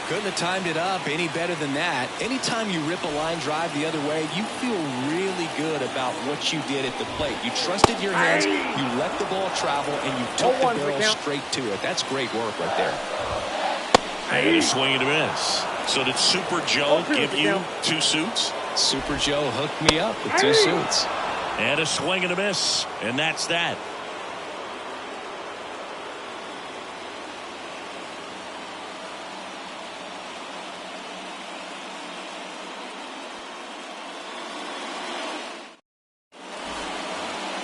Couldn't have timed it up any better than that. Anytime you rip a line drive the other way, you feel really good about what you did at the plate. You trusted your hands, you let the ball travel, and you took the barrel straight to it. That's great work right there. And a swing and a miss. So did Super Joe give you 2 suits? Super Joe hooked me up with 2 suits. And a swing and a miss. And that's that.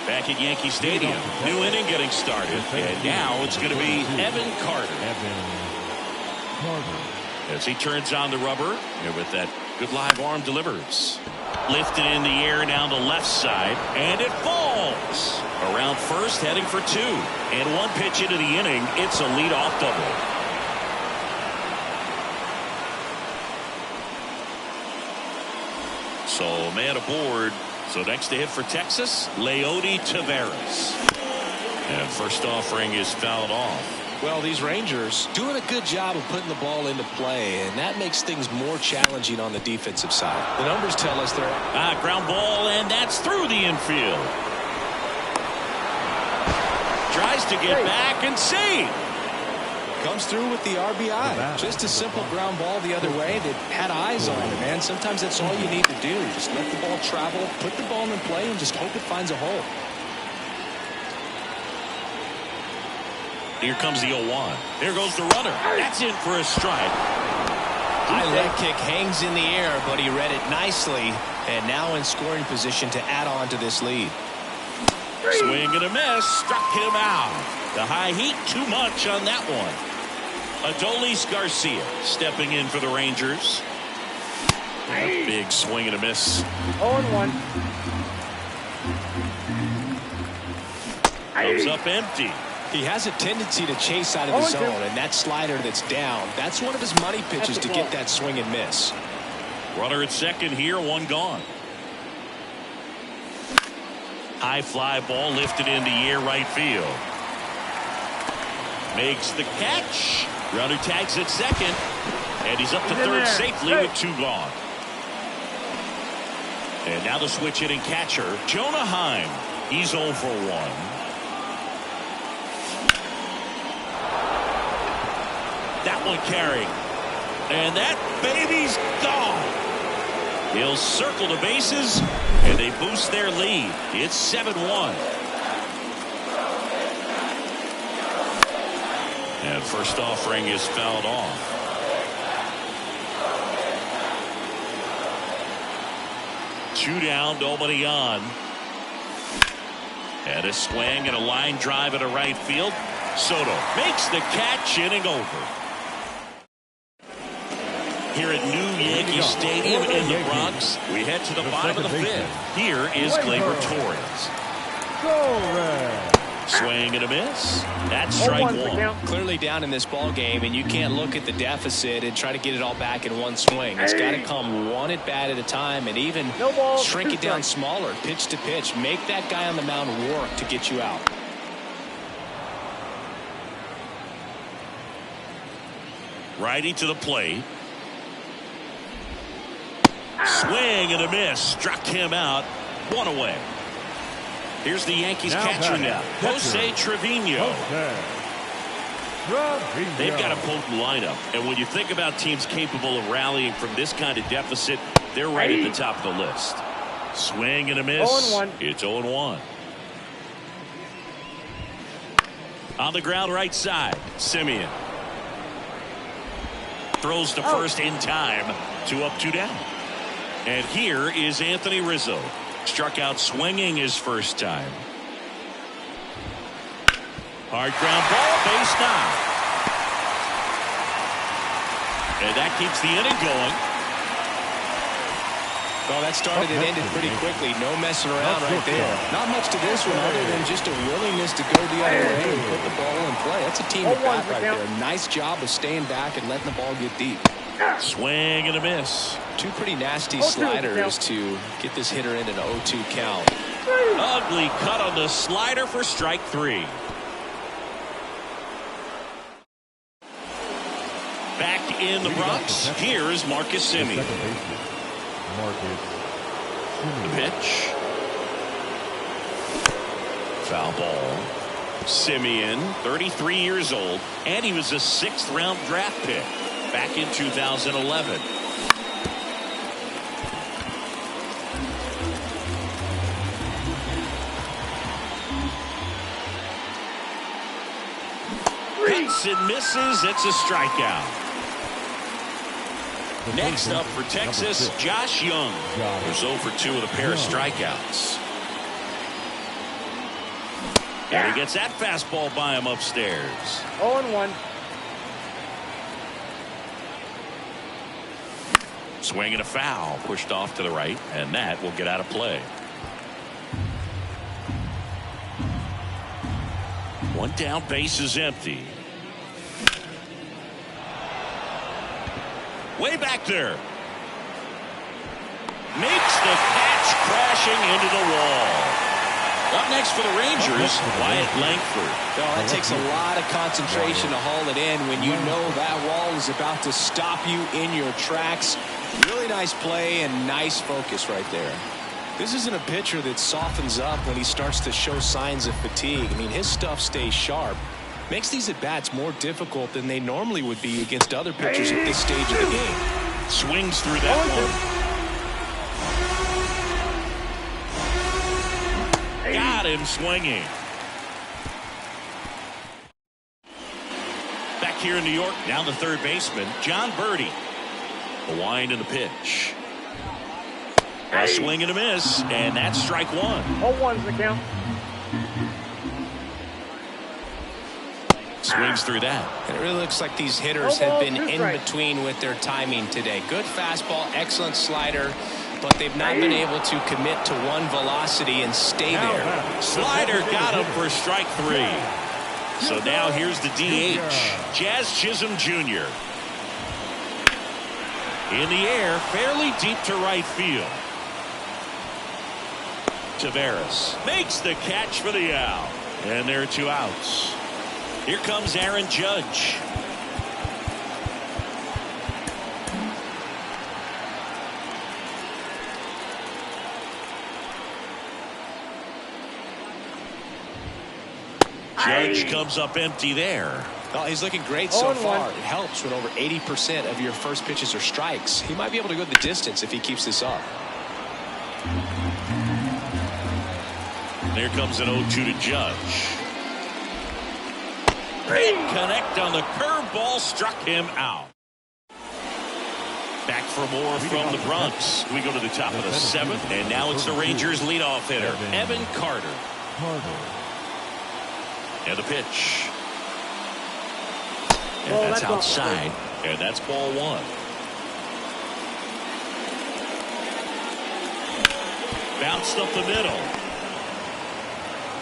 Back at Yankee Stadium. New inning getting started. And now it's going to be Evan Carter. As he turns on the rubber. And with that good live arm delivers. Lifted in the air down the left side. And it falls. Around first, heading for 2. And 1 pitch into the inning. It's a leadoff double. So man aboard. So next to hit for Texas, Leody Taveras. And first offering is fouled off. Well, these Rangers doing a good job of putting the ball into play, and that makes things more challenging on the defensive side. The numbers tell us they're ground ball, and that's through the infield. Tries to get back and save. Comes through with the RBI. Just a simple ground ball the other way that had eyes on it, man. Sometimes that's all you need to do. Just let the ball travel, put the ball in play, and just hope it finds a hole. Here comes the 0-1. There goes the runner. That's in for a strike. High leg kick hangs in the air, but he read it nicely, and now in scoring position to add on to this lead. Swing and a miss. Struck him out. The high heat, too much on that one. Adolis Garcia stepping in for the Rangers. A big swing and a miss. 0-1. Comes up empty. He has a tendency to chase out of the zone, and that slider that's down, that's one of his money pitches to get that swing and miss. Runner at second here, one gone. High fly ball lifted into the air, right field. Makes the catch. Runner tags at second, and he's up to third safely with two gone. And now the switch hitting catcher, Jonah Heim. He's 0 for 1. That one Carey. And that baby's gone. He'll circle the bases, and they boost their lead. It's 7-1. And first offering is fouled off. Two down, nobody on. And a swing and a line drive into right field. Soto makes the catch, inning over. Here at New Yankee Stadium in the Bronx, we head to the bottom of the fifth. Here is Gleyber Torres. Swing and a miss. That's strike one. Clearly down in this ball game, and you can't look at the deficit and try to get it all back in one swing. It's got to come one at bat at a time, and even shrink it down smaller, pitch to pitch. Make that guy on the mound work to get you out. Righty to the plate. Swing and a miss. Struck him out. One away. Here's the Yankees catcher now. Jose Trevino. They've got a potent lineup. And when you think about teams capable of rallying from this kind of deficit, they're right at the top of the list. Swing and a miss. 0-1. It's 0-1. On the ground right side, Simeon. Throws to first in time. 2 up, 2 down. And here is Anthony Rizzo. Struck out swinging his first time. Hard ground ball, base down. And that keeps the inning going. Well, that started and ended pretty quickly. No messing around right there. Not much to this one other than just a willingness to go the other way and put the ball in play. That's a team at bat right there. Nice job of staying back and letting the ball get deep. Swing and a miss. Two pretty nasty sliders to get this hitter in an 0-2 count. Ugly cut on the slider for strike 3. Back in the Bronx, here's Marcus Simeon. The pitch. Foul ball. Simeon, 33 years old, and he was a 6th round draft pick back in 2011. Hits and misses. It's a strikeout. Next up for Texas, Josh Young, who's 0 for 2 with a pair of strikeouts. And he gets that fastball by him upstairs. 0-1. Swing and a foul, pushed off to the right, and that will get out of play. One down, base is empty. Way back there. Makes the catch, crashing into the wall. Up next for the Rangers, Wyatt Langford. Well, that takes a lot of concentration to haul it in when you know that wall is about to stop you in your tracks. Really nice play and nice focus right there. This isn't a pitcher that softens up when he starts to show signs of fatigue. I mean, his stuff stays sharp. Makes these at-bats more difficult than they normally would be against other pitchers at this stage of the game. Swings through that one. Got him swinging. Back here in New York, down the third baseman, John Birdie. A wind and a pitch. A swing and a miss, and that's strike one. 0-1's the count. Swings through that. And it really looks like these hitters have been in between with their timing today. Good fastball, excellent slider, but they've not been able to commit to one velocity and stay there. Slider got him for strike three. So now here's the DH, Jazz Chisholm Jr. In the air, fairly deep to right field. Tavares makes the catch for the out. And there are two outs. Here comes Aaron Judge. Judge comes up empty there. Well, he's looking great so far. It helps when over 80% of your first pitches are strikes. He might be able to go the distance if he keeps this up. There comes an 0-2 to Judge. Didn't connect on the curveball, struck him out. Back for more from the Bronx. We go to the top of the seventh, and now it's the Rangers leadoff hitter, Evan Carter. And the pitch. And that's outside, and that's ball one. Bounced up the middle.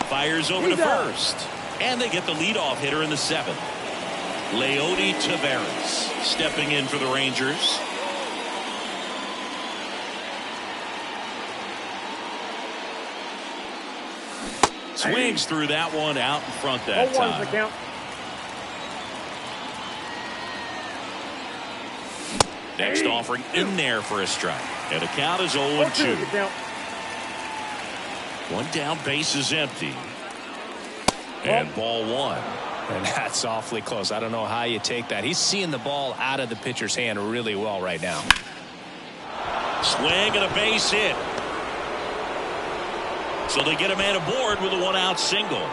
Fires over to first. And they get the leadoff hitter in the seventh. Leody Taveras stepping in for the Rangers. Swings through that one out in front that time. Count. Next offering in there for a strike. And the count is 0-2. One down, base is empty. And ball one. And that's awfully close. I don't know how you take that. He's seeing the ball out of the pitcher's hand really well right now. Swing and a base hit. So they get a man aboard with a one-out single.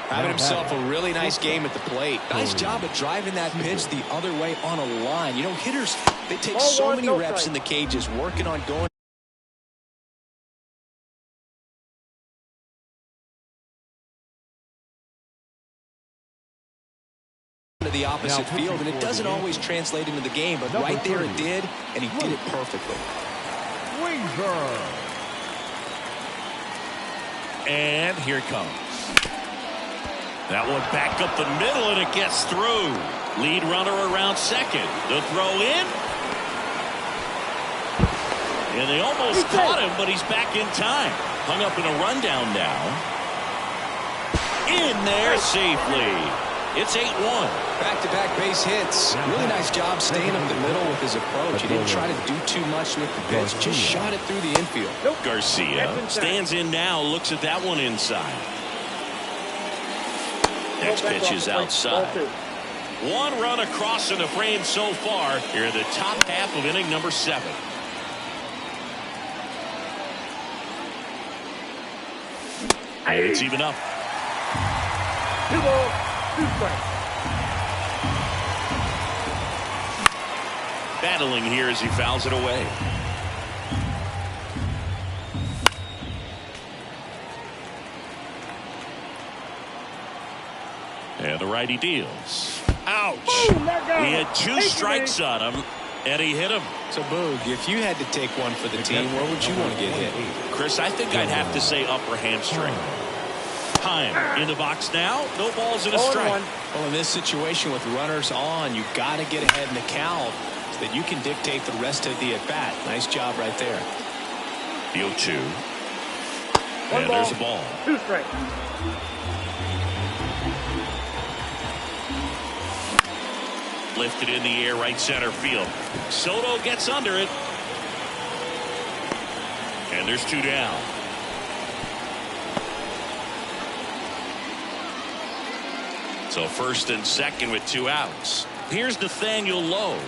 Having himself a really nice game at the plate. Nice job of driving that pitch the other way on a line. You know, hitters, they take so many reps in the cages working on going to the opposite field, and it doesn't always translate into the game, but right there it did, and he did it perfectly. And here it comes. That one back up the middle, and it gets through. Lead runner around second. The throw in. And they almost caught him, but he's back in time. Hung up in a rundown now. In there safely. It's 8-1. Back-to-back base hits. Really nice job staying up the middle with his approach. He didn't try to do too much with the pitch. Just shot it through the infield. Garcia stands in now, looks at that one inside. Next pitch is outside. One run across in the frame so far here in the top half of inning number 7. And it's even up. 2 balls, 2 strikes. Battling here as he fouls it away. And the righty deals. Ouch. He had 2 strikes on him, and he hit him. So, Boog, if you had to take one for the team, where would you want to get hit? Chris, I think I'd have to say upper hamstring. Time in the box now. No balls and a strike. Well, in this situation with runners on, you got to get ahead in the count so that you can dictate the rest of the at-bat. Nice job right there. The 0-2. And there's a ball. 2 strikes. Lifted in the air, right center field. Soto gets under it. And there's 2 down. So first and second with 2 outs. Here's Nathaniel Lowe.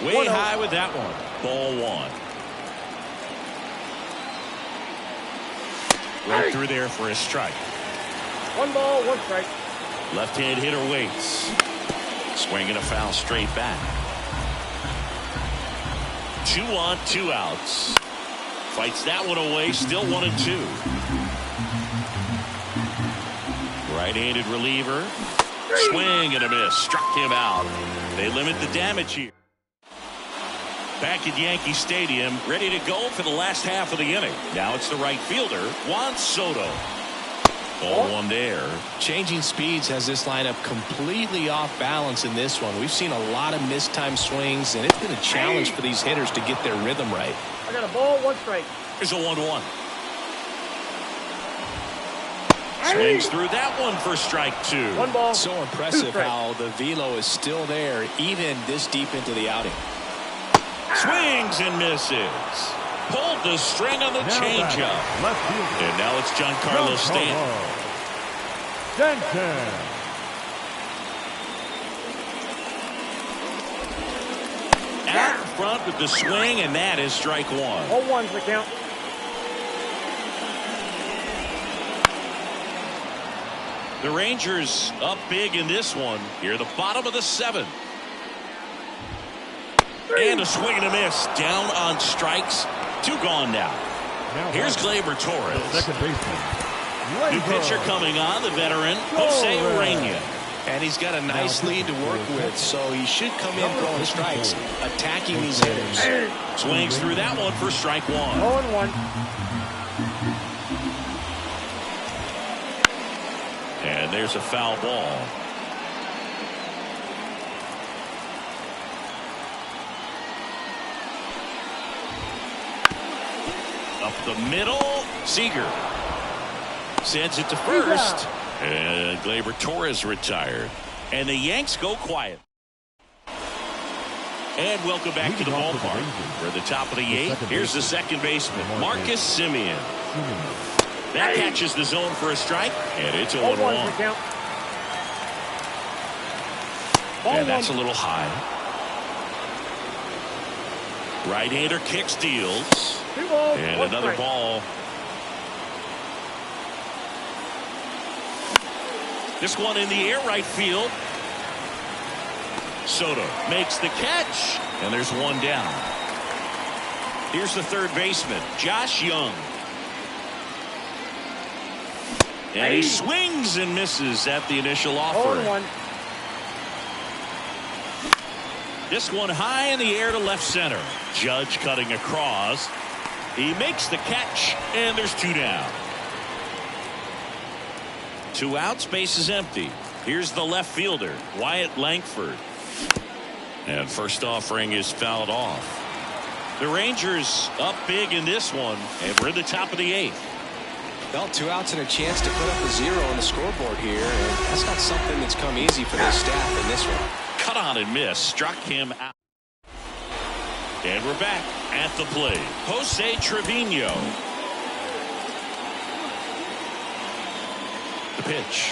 Way high with that one. Ball 1. Right through there for a strike. 1 ball, 1 strike. Left-hand hitter waits. Swinging a foul straight back. 2 on, 2 outs. Fights that one away. Still 1-2. Right-handed reliever. Swing and a miss. Struck him out. They limit the damage here. Back at Yankee Stadium, ready to go for the last half of the inning. Now it's the right fielder, Juan Soto. Ball 1 there. Changing speeds has this lineup completely off balance in this one. We've seen a lot of mistimed swings, and it's been a challenge for these hitters to get their rhythm right. I got a ball, 1 strike. Here's a 1-1. Swings through that one for strike 2. 1 ball. So impressive how the velo is still there even this deep into the outing. Swings and misses. Pulled the string on the changeup. Left fielder. And now it's Giancarlo Stanton. Stanton. Out in front with the swing, and that is strike 1. 0-1's the count. The Rangers up big in this one. Here, the bottom of the 7th. And a swing and a miss. Down on strikes. 2 gone now. Here's Gleyber Torres. Second baseman. New pitcher coming on, the veteran, Jose Urena. And he's got a nice lead to work with, so he should come in throwing strikes, attacking these hitters. Swings through that one for strike 1. 0-1. And there's a foul ball. Up the middle, Seager sends it to first, and Gleyber Torres retired. And the Yanks go quiet. And welcome back to the ballpark. We're at the top of the 8th. Here's the second baseman, Marcus Semien. That catches the zone for a strike, and it's a 1-1. And that's a little high. Right-hander kicks, deals. 2 balls, And 1 another strike. ball. This one in the air, right field. Soto makes the catch, and there's 1 down. Here's the third baseman, Josh Young. And he swings and misses at the initial offering. 0-1. This one high in the air to left center. Judge cutting across. He makes the catch, and there's 2 down. 2 outs, base is empty. Here's the left fielder, Wyatt Langford. And first offering is fouled off. The Rangers up big in this one, and we're at the top of the 8th. Well, 2 outs and a chance to put up a 0 on the scoreboard here, and that's not something that's come easy for this staff in this one. Cut on and miss, struck him out. And we're back at the plate. Jose Trevino. The pitch.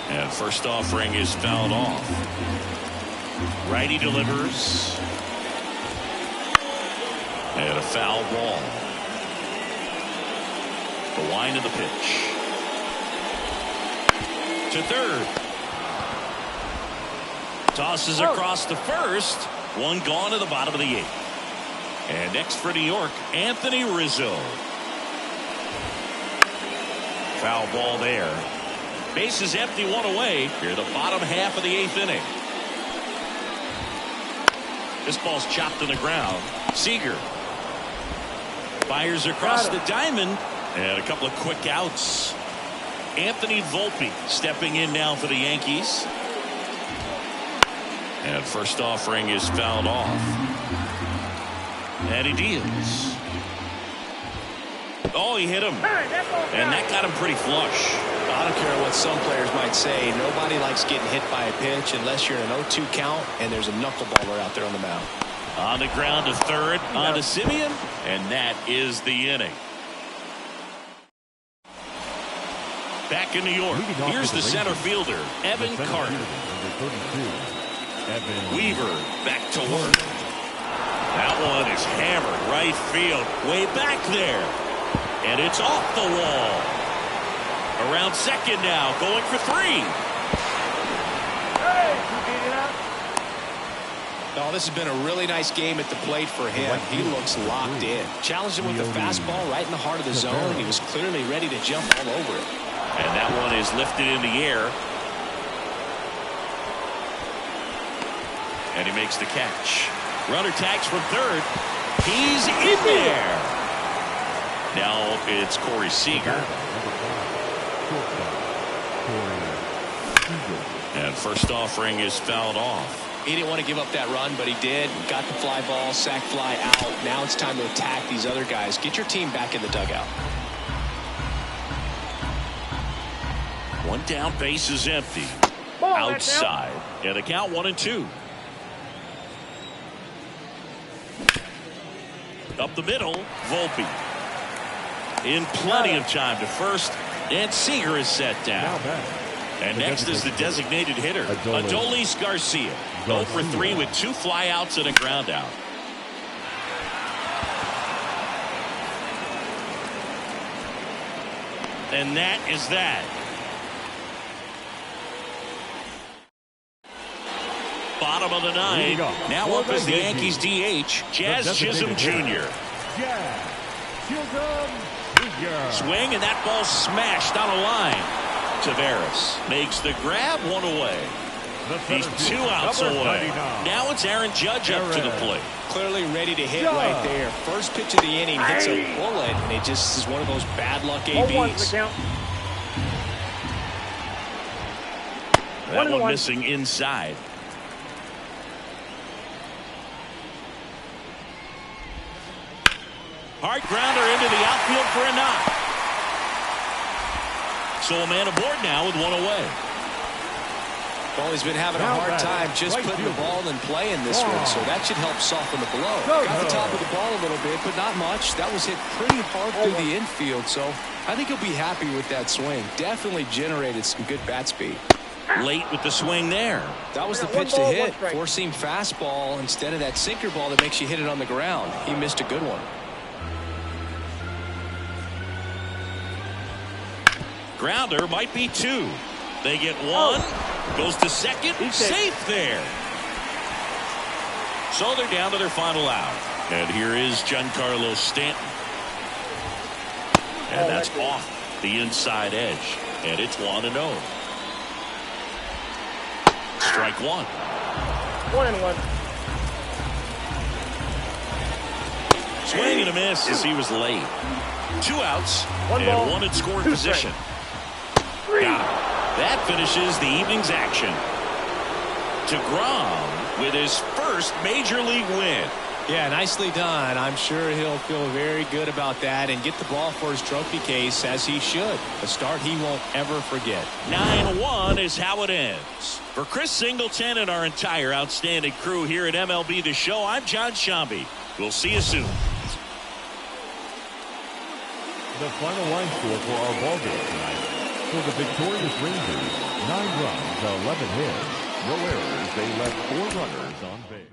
And first offering is fouled off. Righty delivers. And a foul ball. The line of the pitch. To third. Tosses across to first. 1 gone to the bottom of the 8th. And next for New York, Anthony Rizzo. Foul ball there. Base is empty, 1 away. Here the bottom half of the 8th inning. This ball's chopped to the ground. Seager fires across the diamond, and a couple of quick outs. Anthony Volpe stepping in now for the Yankees. And first offering is fouled off. And he deals. Oh, he hit him. And that got him pretty flush. I don't care what some players might say. Nobody likes getting hit by a pitch unless you're in an 0-2 count and there's a knuckleballer out there on the mound. On the ground to third, on to Semien, and that is the inning. Back in New York, here's the center fielder, Evan Carter. Weaver back to work. That one is hammered right field, way back there. And it's off the wall. Around second now, going for 3. Hey, you beat it out. Oh, this has been a really nice game at the plate for him. He looks locked in. Challenged him with the fastball right in the heart of the zone. He was clearly ready to jump all over it. And that one is lifted in the air. And he makes the catch. Runner tags from third. He's in there. Now it's Corey Seager. And first offering is fouled off. He didn't want to give up that run, but he did. Got the fly ball, sac fly out. Now it's time to attack these other guys. Get your team back in the dugout. One down, base is empty. Ball, Outside. And the count 1-2. Up the middle, Volpe. In plenty of time to first, and Seager is set down. And next is the designated hitter, Adolis Garcia. 0 for 3 with 2 flyouts and a ground out. And that is that. Bottom of the 9. Now up is the Yankees DH, Jazz Chisholm Jr. Swing, and that ball smashed on a line. Taveras makes the grab, 1 away. He's 2 outs away. Now it's Aaron Judge up to the plate. Clearly ready to hit right there. First pitch of the inning hits a bullet, and it just is one of those bad luck ABs. That one missing inside. Hard grounder into the outfield for a knock. So a man aboard now with 1 away. Well, he's been having a hard time just putting the ball in play in this one, so that should help soften the blow. Got the top of the ball a little bit, but not much. That was hit pretty hard through the infield, so I think he'll be happy with that swing. Definitely generated some good bat speed. Late with the swing there. That was the pitch to hit. Four-seam fastball instead of that sinker ball that makes you hit it on the ground. He missed a good one. Grounder might be 2. They get 1. Goes to second. Safe there. So they're down to their final out. And here is Giancarlo Stanton. And that's off the inside edge. And it's 1-0. Strike 1. 1-1. Swing and a miss as he was late. 2 outs. One and ball, 1 in scoring 2 position. strikes. Got him. That finishes the evening's action. DeGrom with his first major league win. Yeah, nicely done. I'm sure he'll feel very good about that and get the ball for his trophy case, as he should. A start he won't ever forget. 9-1 is how it ends. For Chris Singleton and our entire outstanding crew here at MLB The Show, I'm John Shambi. We'll see you soon. The final line score for our ballgame tonight. For the victorious Rangers, 9 runs, 11 hits, no errors. They left 4 runners on base.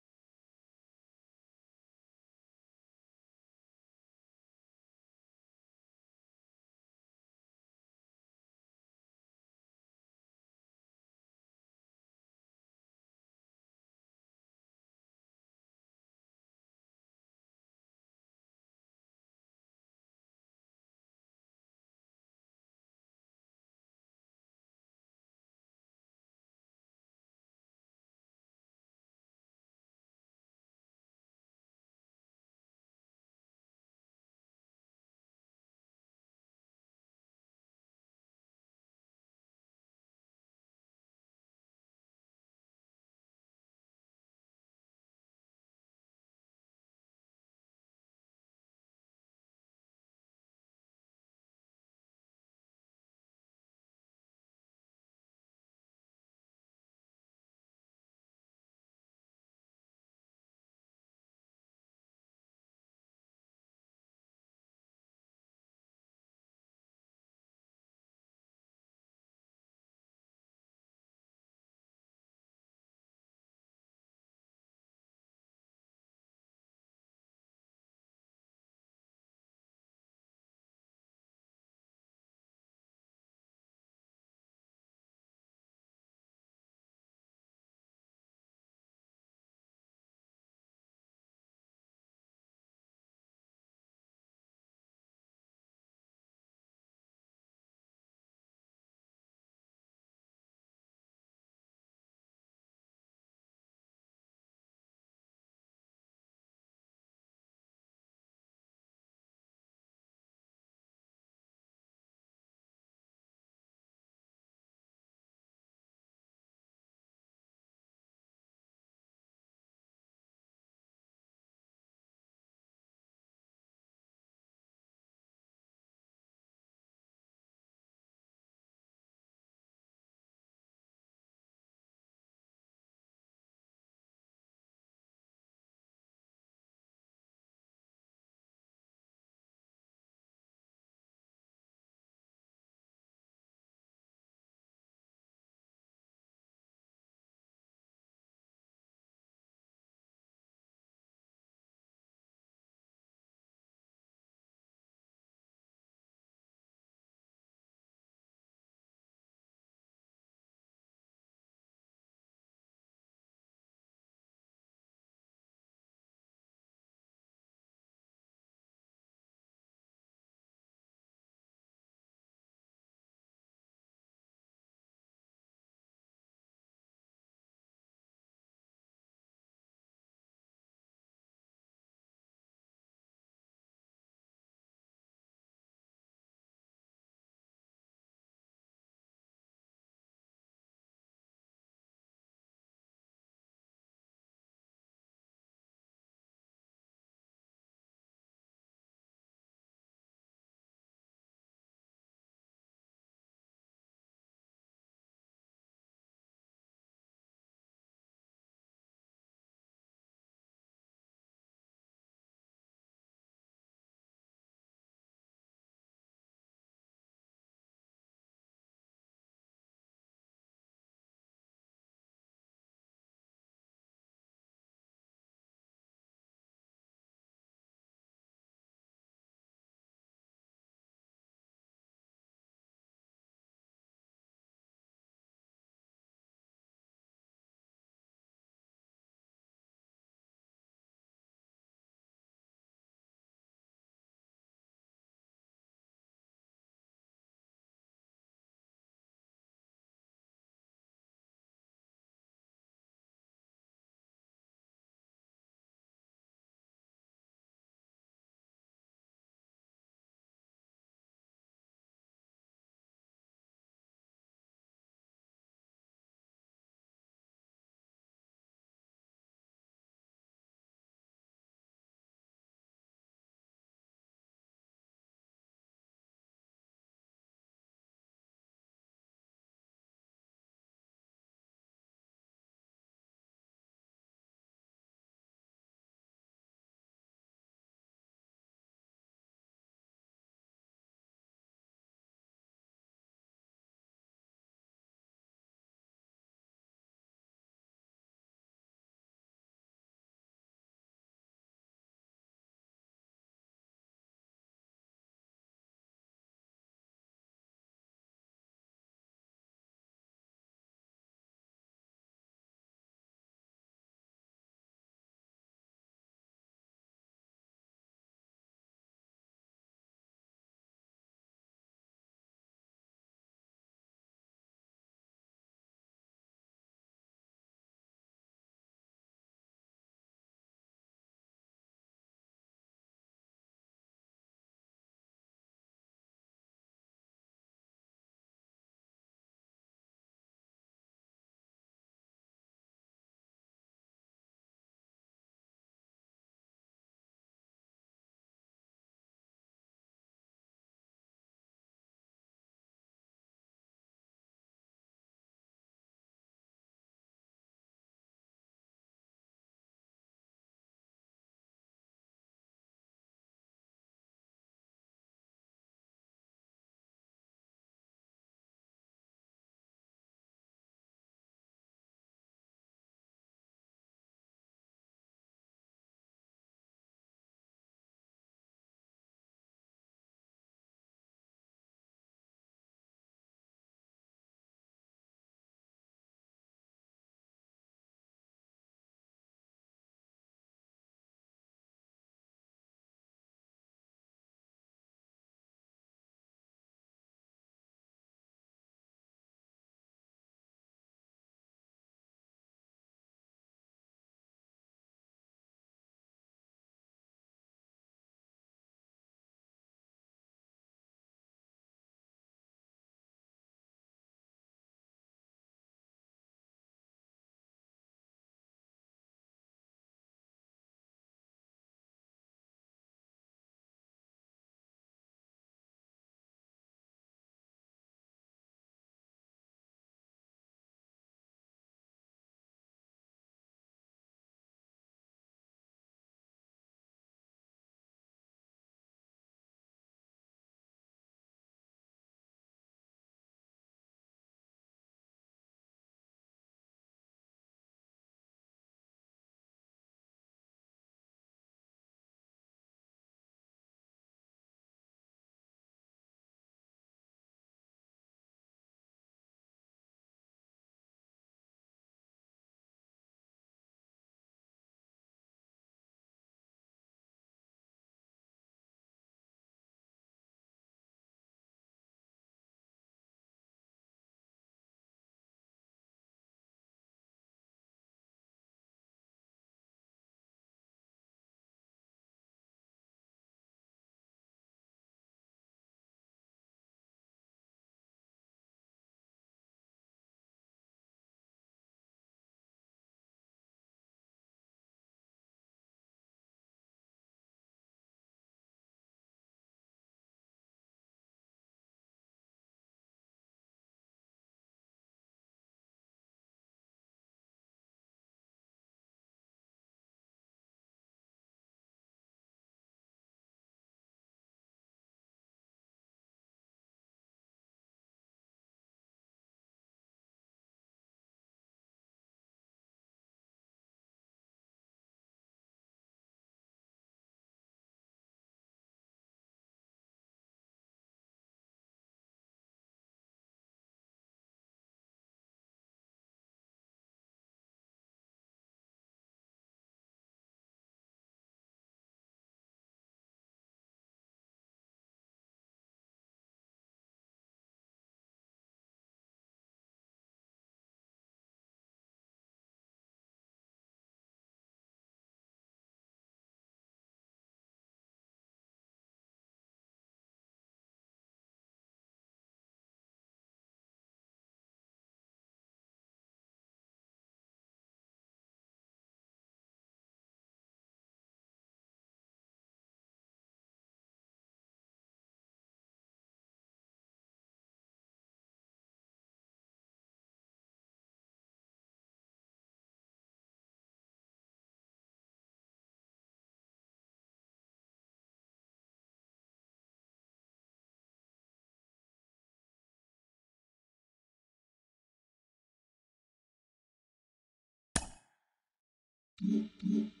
you.